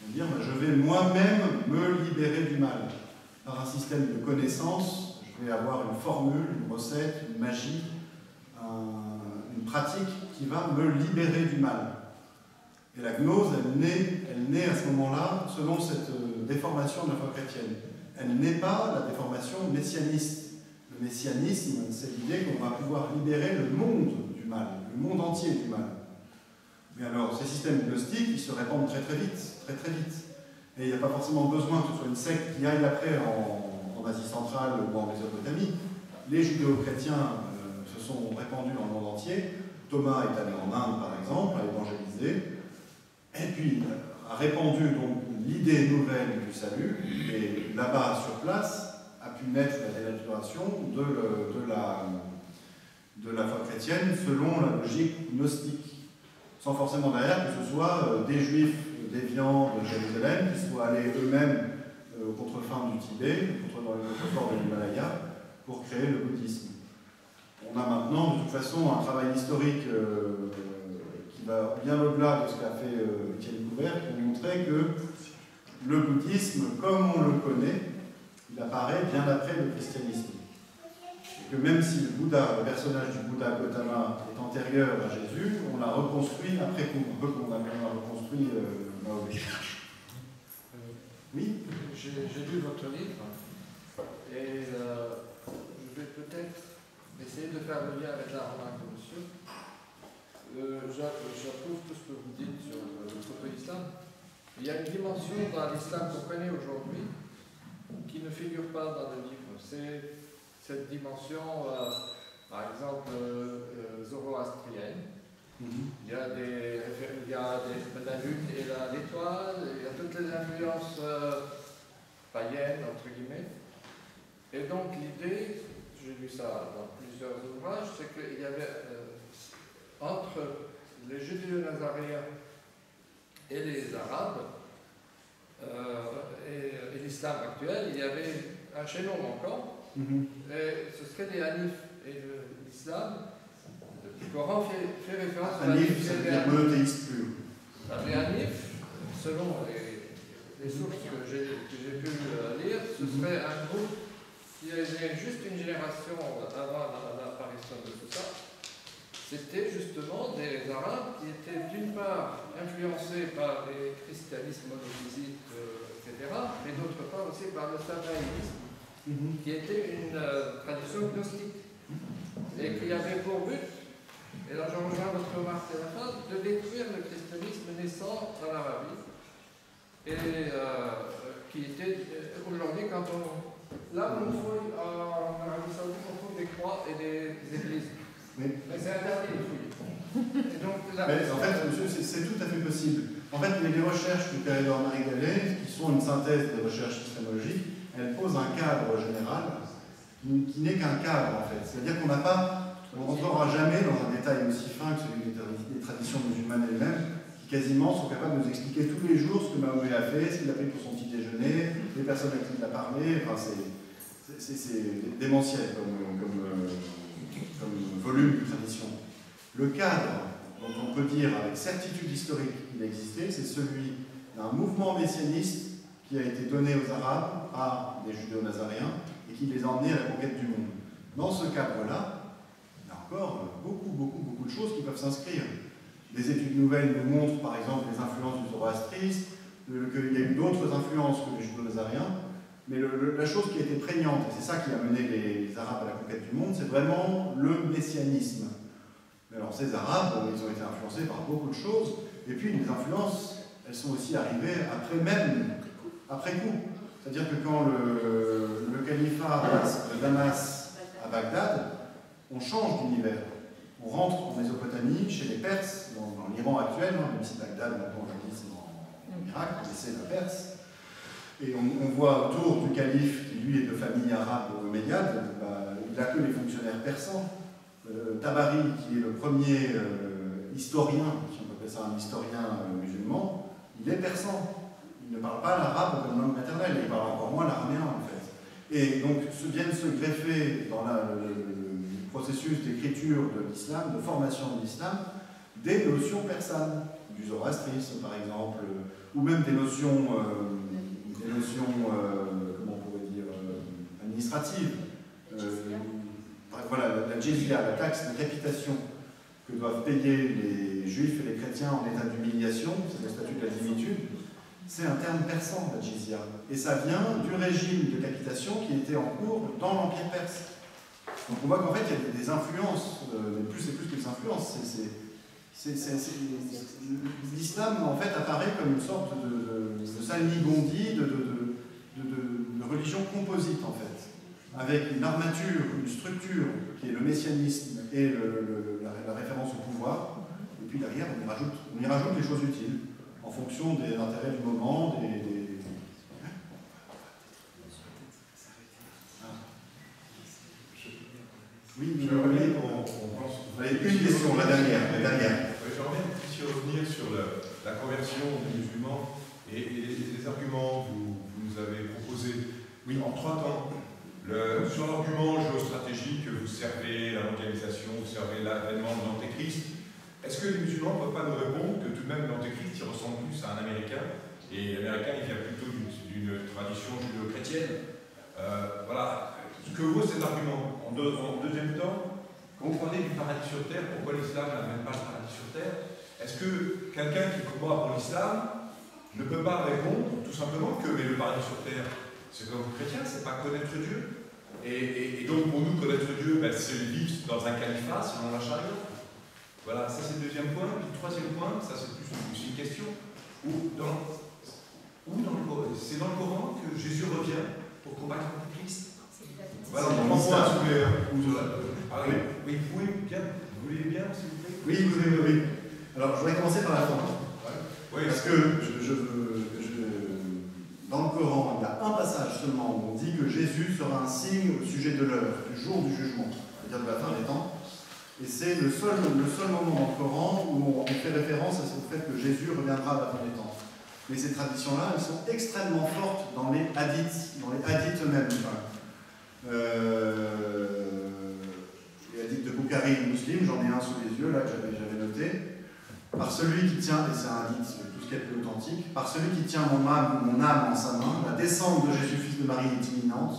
vont dire je vais moi-même me libérer du mal. Par un système de connaissance, je vais avoir une formule, une recette, une magie, une pratique qui va me libérer du mal. Et la gnose, elle naît à ce moment-là selon cette déformation de la foi chrétienne. Elle n'est pas la déformation messianiste. Le messianisme, c'est l'idée qu'on va pouvoir libérer le monde du mal, le monde entier du mal. Mais alors, ces systèmes gnostiques, ils se répandent très très vite, très très vite. Et il n'y a pas forcément besoin que ce soit une secte qui aille après en Asie centrale ou en Mésopotamie. Les judéo-chrétiens se sont répandus dans le monde entier. Thomas est allé en Inde, par exemple, a évangélisé, et puis a répandu donc l'idée nouvelle du salut, et là-bas, sur place, a pu naître la dénaturation de la foi chrétienne selon la logique gnostique, sans forcément derrière que ce soit des juifs déviants de Jérusalem qui soient allés eux-mêmes aux contrefins du Tibet, dans les contreforts de l'Himalaya, pour créer le bouddhisme. On a maintenant, de toute façon, un travail historique qui va bien au-delà de ce qu'a fait Étienne Couvert, pour montrer que le bouddhisme, comme on le connaît, il apparaît bien après le christianisme. Et que même si le Bouddha, le personnage du Bouddha Gautama est antérieur à Jésus, on l'a reconstruit après coup, un peu comme on a reconstruit Mahomet. Oui? J'ai lu votre livre et je vais peut-être essayer de faire le lien avec la remarque de monsieur. J'approuve tout ce que vous dites sur le proto-islam. Il y a une dimension dans l'islam qu'on connaît aujourd'hui qui ne figure pas dans le livre. C'est cette dimension, par exemple, zoroastrienne. Il y a la lune et l'étoile, il y a toutes les influences païennes, entre guillemets. Et donc l'idée, j'ai lu ça dans plusieurs ouvrages, c'est qu'il y avait entre les judéo-nazaréens et les arabes et l'islam actuel, il y avait un chaînon encore, et ce serait les hanifs. Et l'islam, le Coran fait référence à hanif, ça veut dire monothéiste pur. Les hanifs, selon les sources que j'ai pu lire, ce serait un groupe qui avait juste une génération avant l'apparition de tout ça. C'était justement des Arabes qui étaient d'une part influencés par les christianismes monothéistes, etc., mais d'autre part aussi par le sabraïsme, qui était une tradition gnostique, et qui avait pour but, et là j'en rejoins votre remarque à la fin, de détruire le christianisme naissant dans l'Arabie, et qui était aujourd'hui, quand là on fouille en Arabie Saoudite, on trouve des croix et des églises. Mais c'est interdit de fouiller. En fait, monsieur, c'est tout à fait possible. En fait, il y a des recherches du Père Édouard Marie Gallet, qui sont une synthèse des recherches épistémologiques. Elles posent un cadre général qui n'est qu'un cadre, en fait. C'est-à-dire qu'on on ne rentrera jamais dans un détail aussi fin que celui des traditions musulmanes elles-mêmes, qui quasiment sont capables de nous expliquer tous les jours ce que Mahomet a fait, ce qu'il a fait pour son petit déjeuner, les personnes à qui il a parlé. Enfin, c'est démentiel comme volume de tradition. Le cadre dont on peut dire avec certitude historique qu'il existait, c'est celui d'un mouvement messianiste qui a été donné aux Arabes par des judéo-nazaréens et qui les a emmenés à la conquête du monde. Dans ce cadre-là, il y a encore beaucoup de choses qui peuvent s'inscrire. Des études nouvelles nous montrent par exemple les influences du zoroastrisme, qu'il y a eu d'autres influences que les judéo-nazaréens, mais la chose qui a été prégnante, et c'est ça qui a mené les Arabes à la conquête du monde, c'est vraiment le messianisme. Mais alors ces Arabes, ils ont été influencés par beaucoup de choses, et puis les influences, elles sont aussi arrivées après coup. C'est-à-dire que quand le califat passe de Damas à Bagdad, on change d'univers. On rentre en Mésopotamie, chez les Perses, dans l'Iran actuel, même si Bagdad, maintenant aujourd'hui, c'est en Irak, et c'est la Perse. Et on voit autour du calife, qui lui est de famille arabe omeyyade, il n'a que les fonctionnaires persans. Tabari, qui est le premier historien, si on peut appeler ça un historien musulman, il est persan. Il ne parle pas l'arabe comme langue maternelle, il parle encore moins l'araméen en fait. Et donc viennent se greffer dans le processus d'écriture de l'islam, de formation de l'islam, des notions persanes, du zoroastrisme par exemple, ou même des notions comment on pourrait dire, administratives. Voilà, la jizya, la taxe de capitation que doivent payer les juifs et les chrétiens en état d'humiliation, c'est le statut de la dimitude, c'est un terme persan, la jizya. Et ça vient du régime de capitation qui était en cours dans l'Empire perse. Donc on voit qu'en fait il y a des influences, mais plus c'est plus que des influences, l'islam en fait apparaît comme une sorte de salmigondi, de religion composite en fait, avec une armature, une structure qui est le messianisme et la référence au pouvoir, et puis derrière on y rajoute les choses utiles en fonction des intérêts du moment, Oui, Allez, une question, la dernière. J'aimerais bien que vous puissiez revenir sur la conversion des musulmans et les arguments que vous nous avez proposés. Oui, en 3 temps. Sur l'argument géostratégique, vous servez la mondialisation, vous servez l'avènement de l'antéchrist. Est-ce que les musulmans ne peuvent pas nous répondre que tout de même l'antéchrist il ressemble plus à un américain, et l'américain il vient plutôt d'une tradition judéo-chrétienne? Voilà. Ce que vaut cet argument? En deuxième temps, quand vous parlez du paradis sur terre, pourquoi l'islam n'amène pas le paradis sur terre? Est-ce que quelqu'un qui combat pour l'islam ne peut pas répondre tout simplement que mais le paradis sur terre, c'est comme les chrétiens, c'est pas connaître Dieu? Et donc pour nous, connaître Dieu, c'est vivre dans un califat selon la charia. Voilà, ça c'est le deuxième point. Puis le troisième point, ça c'est plus une question. C'est dans le Coran que Jésus revient pour combattre l'Antéchrist. Voilà, on prend point sur les. Oui, vous voulez bien, s'il vous plaît? Oui. Alors, je voudrais commencer par la fin. Oui. Parce que dans le Coran, il y a un passage seulement où on dit que Jésus sera un signe au sujet de l'heure, du jour du jugement, c'est-à-dire de la fin des temps. Et c'est le seul moment dans le Coran où on fait référence au fait que Jésus reviendra à la fin des temps. Mais ces traditions-là, elles sont extrêmement fortes dans les hadiths eux-mêmes. Les hadiths de Bukhari et Muslim, j'en ai un sous les yeux, là, que j'avais noté. Par celui qui tient, et c'est un hadith tout ce qui est plus authentique, par celui qui tient mon âme en sa main, la descente de Jésus, fils de Marie, est imminente.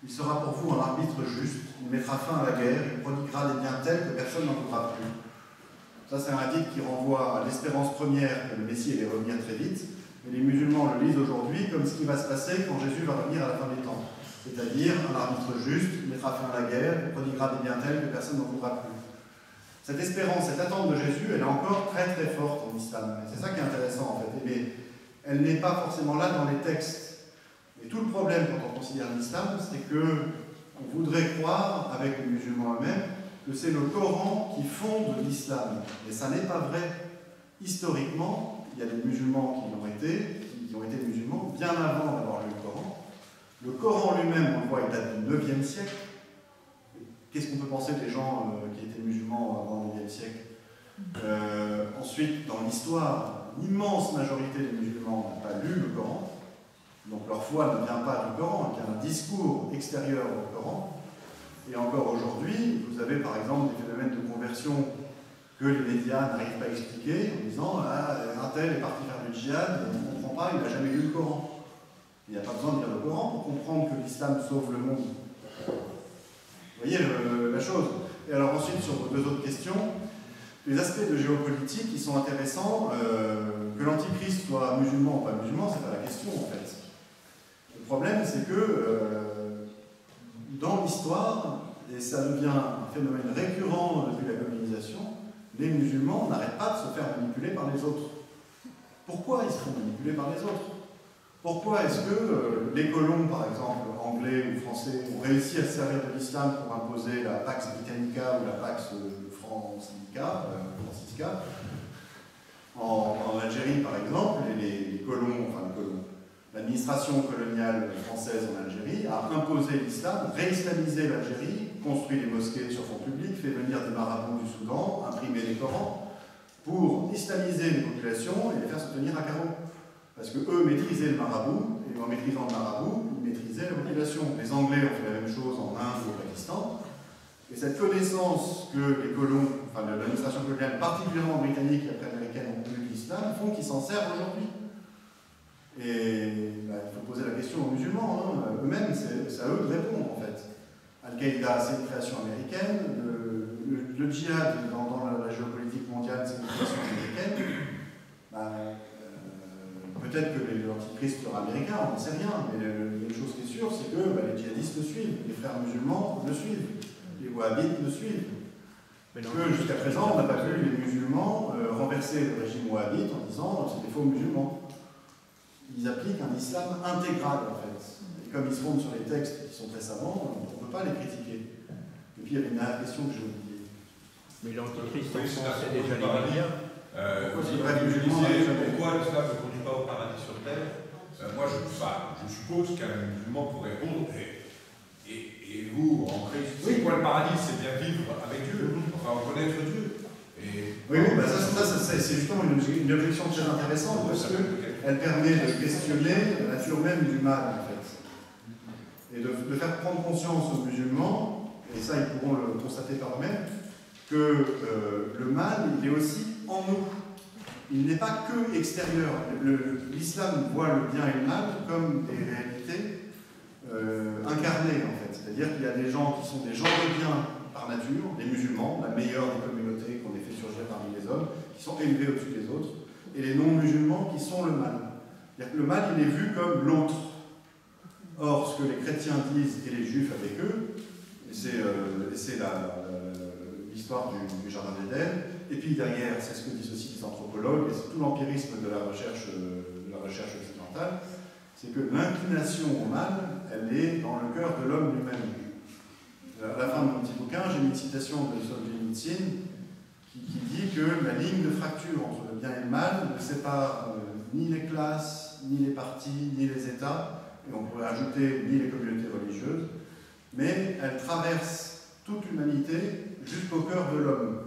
Il sera pour vous un arbitre juste, il mettra fin à la guerre, il prodiguera des biens tels que personne n'en voudra plus. Ça, c'est un hadith qui renvoie à l'espérance première que le Messie allait revenir très vite, mais les musulmans le lisent aujourd'hui comme ce qui va se passer quand Jésus va revenir à la fin des temps. C'est-à-dire un arbitre juste, il mettra fin à la guerre, il prodiguera des biens tels que personne n'en voudra plus. Cette espérance, cette attente de Jésus, elle est encore très très forte en islam. Et c'est ça qui est intéressant en fait. Mais elle n'est pas forcément là dans les textes. Et tout le problème quand on considère l'islam, c'est qu'on voudrait croire, avec les musulmans eux-mêmes, que c'est le Coran qui fonde l'islam. Et ça n'est pas vrai. Historiquement, il y a des musulmans qui ont été musulmans bien avant d'avoir lu le Coran. Le Coran lui-même, on le voit, il date du 9e siècle. Qu'est-ce qu'on peut penser des gens qui étaient musulmans avant le 9e siècle? Ensuite, dans l'histoire, l'immense majorité des musulmans n'ont pas lu le Coran. Donc leur foi ne vient pas du Coran, il y a un discours extérieur au Coran. Et encore aujourd'hui, vous avez par exemple des phénomènes de conversion que les médias n'arrivent pas à expliquer en disant un tel est parti faire du djihad, on ne comprend pas, il n'a jamais lu le Coran. Il n'y a pas besoin de lire le Coran pour comprendre que l'islam sauve le monde. Vous voyez la chose. Et alors ensuite, sur vos 2 autres questions, les aspects de géopolitique qui sont intéressants, que l'antichrist soit musulman ou pas musulman, c'est pas la question en fait. Le problème, c'est que dans l'histoire, et ça devient un phénomène récurrent depuis la colonisation, les musulmans n'arrêtent pas de se faire manipuler par les autres. Pourquoi ils se font manipuler par les autres? Pourquoi est-ce que les colons, par exemple, anglais ou français, ont réussi à se servir de l'islam pour imposer la Pax Britannica ou la Pax Francisca en Algérie, par exemple, les colons l'administration coloniale française en Algérie a imposé l'islam, réislamisé l'Algérie, construit des mosquées sur fonds publics, fait venir des marabouts du Soudan, imprimé les Corans, pour islamiser les populations et les faire se tenir à carreau. Parce que eux maîtrisaient le marabout, et en maîtrisant le marabout, ils maîtrisaient la population. Les Anglais ont fait la même chose en Inde ou au Pakistan. Et cette connaissance que les colons, enfin l'administration coloniale, particulièrement britannique et après américaine, ont eu de l'islam, font qu'ils s'en servent aujourd'hui. Et il faut poser la question aux musulmans, hein. Eux-mêmes, c'est à eux de répondre en fait. Al-Qaïda, c'est une création américaine, le djihad dans la géopolitique mondiale, c'est une création américaine. Peut-être que l'antichrist sera américain, on n'en sait rien, mais une chose qui est sûre, c'est que les djihadistes le suivent, les frères musulmans le suivent, les wahhabites le suivent. Parce que jusqu'à présent, on n'a pas vu les musulmans renverser le régime wahhabite en disant c'est des faux musulmans. Ils appliquent un islam intégral en fait. Et comme ils se fondent sur les textes qui sont très savants, on ne peut pas les critiquer. Et puis il y avait une dernière question que j'ai oubliée. Mais l'antichrist Oui, c'est déjà l'immédiat. Pourquoi l'islam ne conduit pas au paradis sur terre? Moi, je suppose qu'un musulman pourrait répondre, et vous, en Christ, c'est quoi le paradis? C'est bien vivre avec Dieu, enfin connaître Dieu. Oui, ça c'est justement une objection très intéressante parce qu'elle permet de questionner la nature même du mal, en fait. Et de faire prendre conscience aux musulmans, et ça ils pourront le constater par eux-mêmes, que le mal, il est aussi en nous. Il n'est pas que extérieur. L'islam voit le bien et le mal comme des réalités incarnées, en fait. C'est-à-dire qu'il y a des gens qui sont des gens de bien par nature, des musulmans, la meilleure des communautés qu'on ait fait surgir parmi les hommes, qui sont élevés au-dessus des autres, et les non-musulmans qui sont le mal. C'est-à-dire que le mal, il est vu comme l'autre. Or, ce que les chrétiens disent, et les juifs avec eux, c'est l'histoire du Jardin d'Éden, et puis derrière, c'est ce que disent aussi les anthropologues, et c'est tout l'empirisme de la recherche occidentale, c'est que l'inclination au mal, elle est dans le cœur de l'homme lui-même. À la fin de mon petit bouquin, j'ai mis une citation de Solzhenitsyn qui dit que la ligne de fracture entre le bien et le mal ne sépare ni les classes, ni les partis, ni les États, et on pourrait ajouter ni les communautés religieuses, mais elle traverse toute l'humanité jusqu'au cœur de l'homme.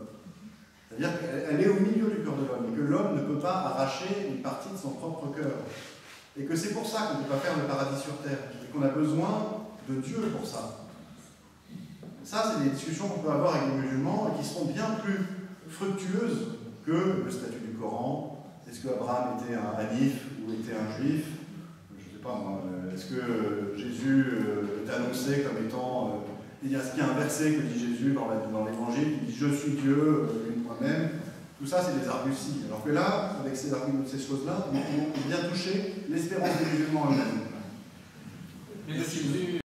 C'est-à-dire qu'elle est au milieu du cœur de l'homme, et que l'homme ne peut pas arracher une partie de son propre cœur. Et que c'est pour ça qu'on ne peut pas faire le paradis sur terre, et qu'on a besoin de Dieu pour ça. Ça, c'est des discussions qu'on peut avoir avec les musulmans et qui seront bien plus fructueuses que le statut du Coran. Est-ce que Abraham était un hanif ou était un juif? Je ne sais pas moi. Est-ce que Jésus est annoncé comme étant... il y a un verset que dit Jésus dans l'évangile qui dit « Je suis Dieu, moi-même ». Tout ça, c'est des arguties. Alors que là, avec ces choses-là, on vient toucher l'espérance des musulmans eux-mêmes. Merci.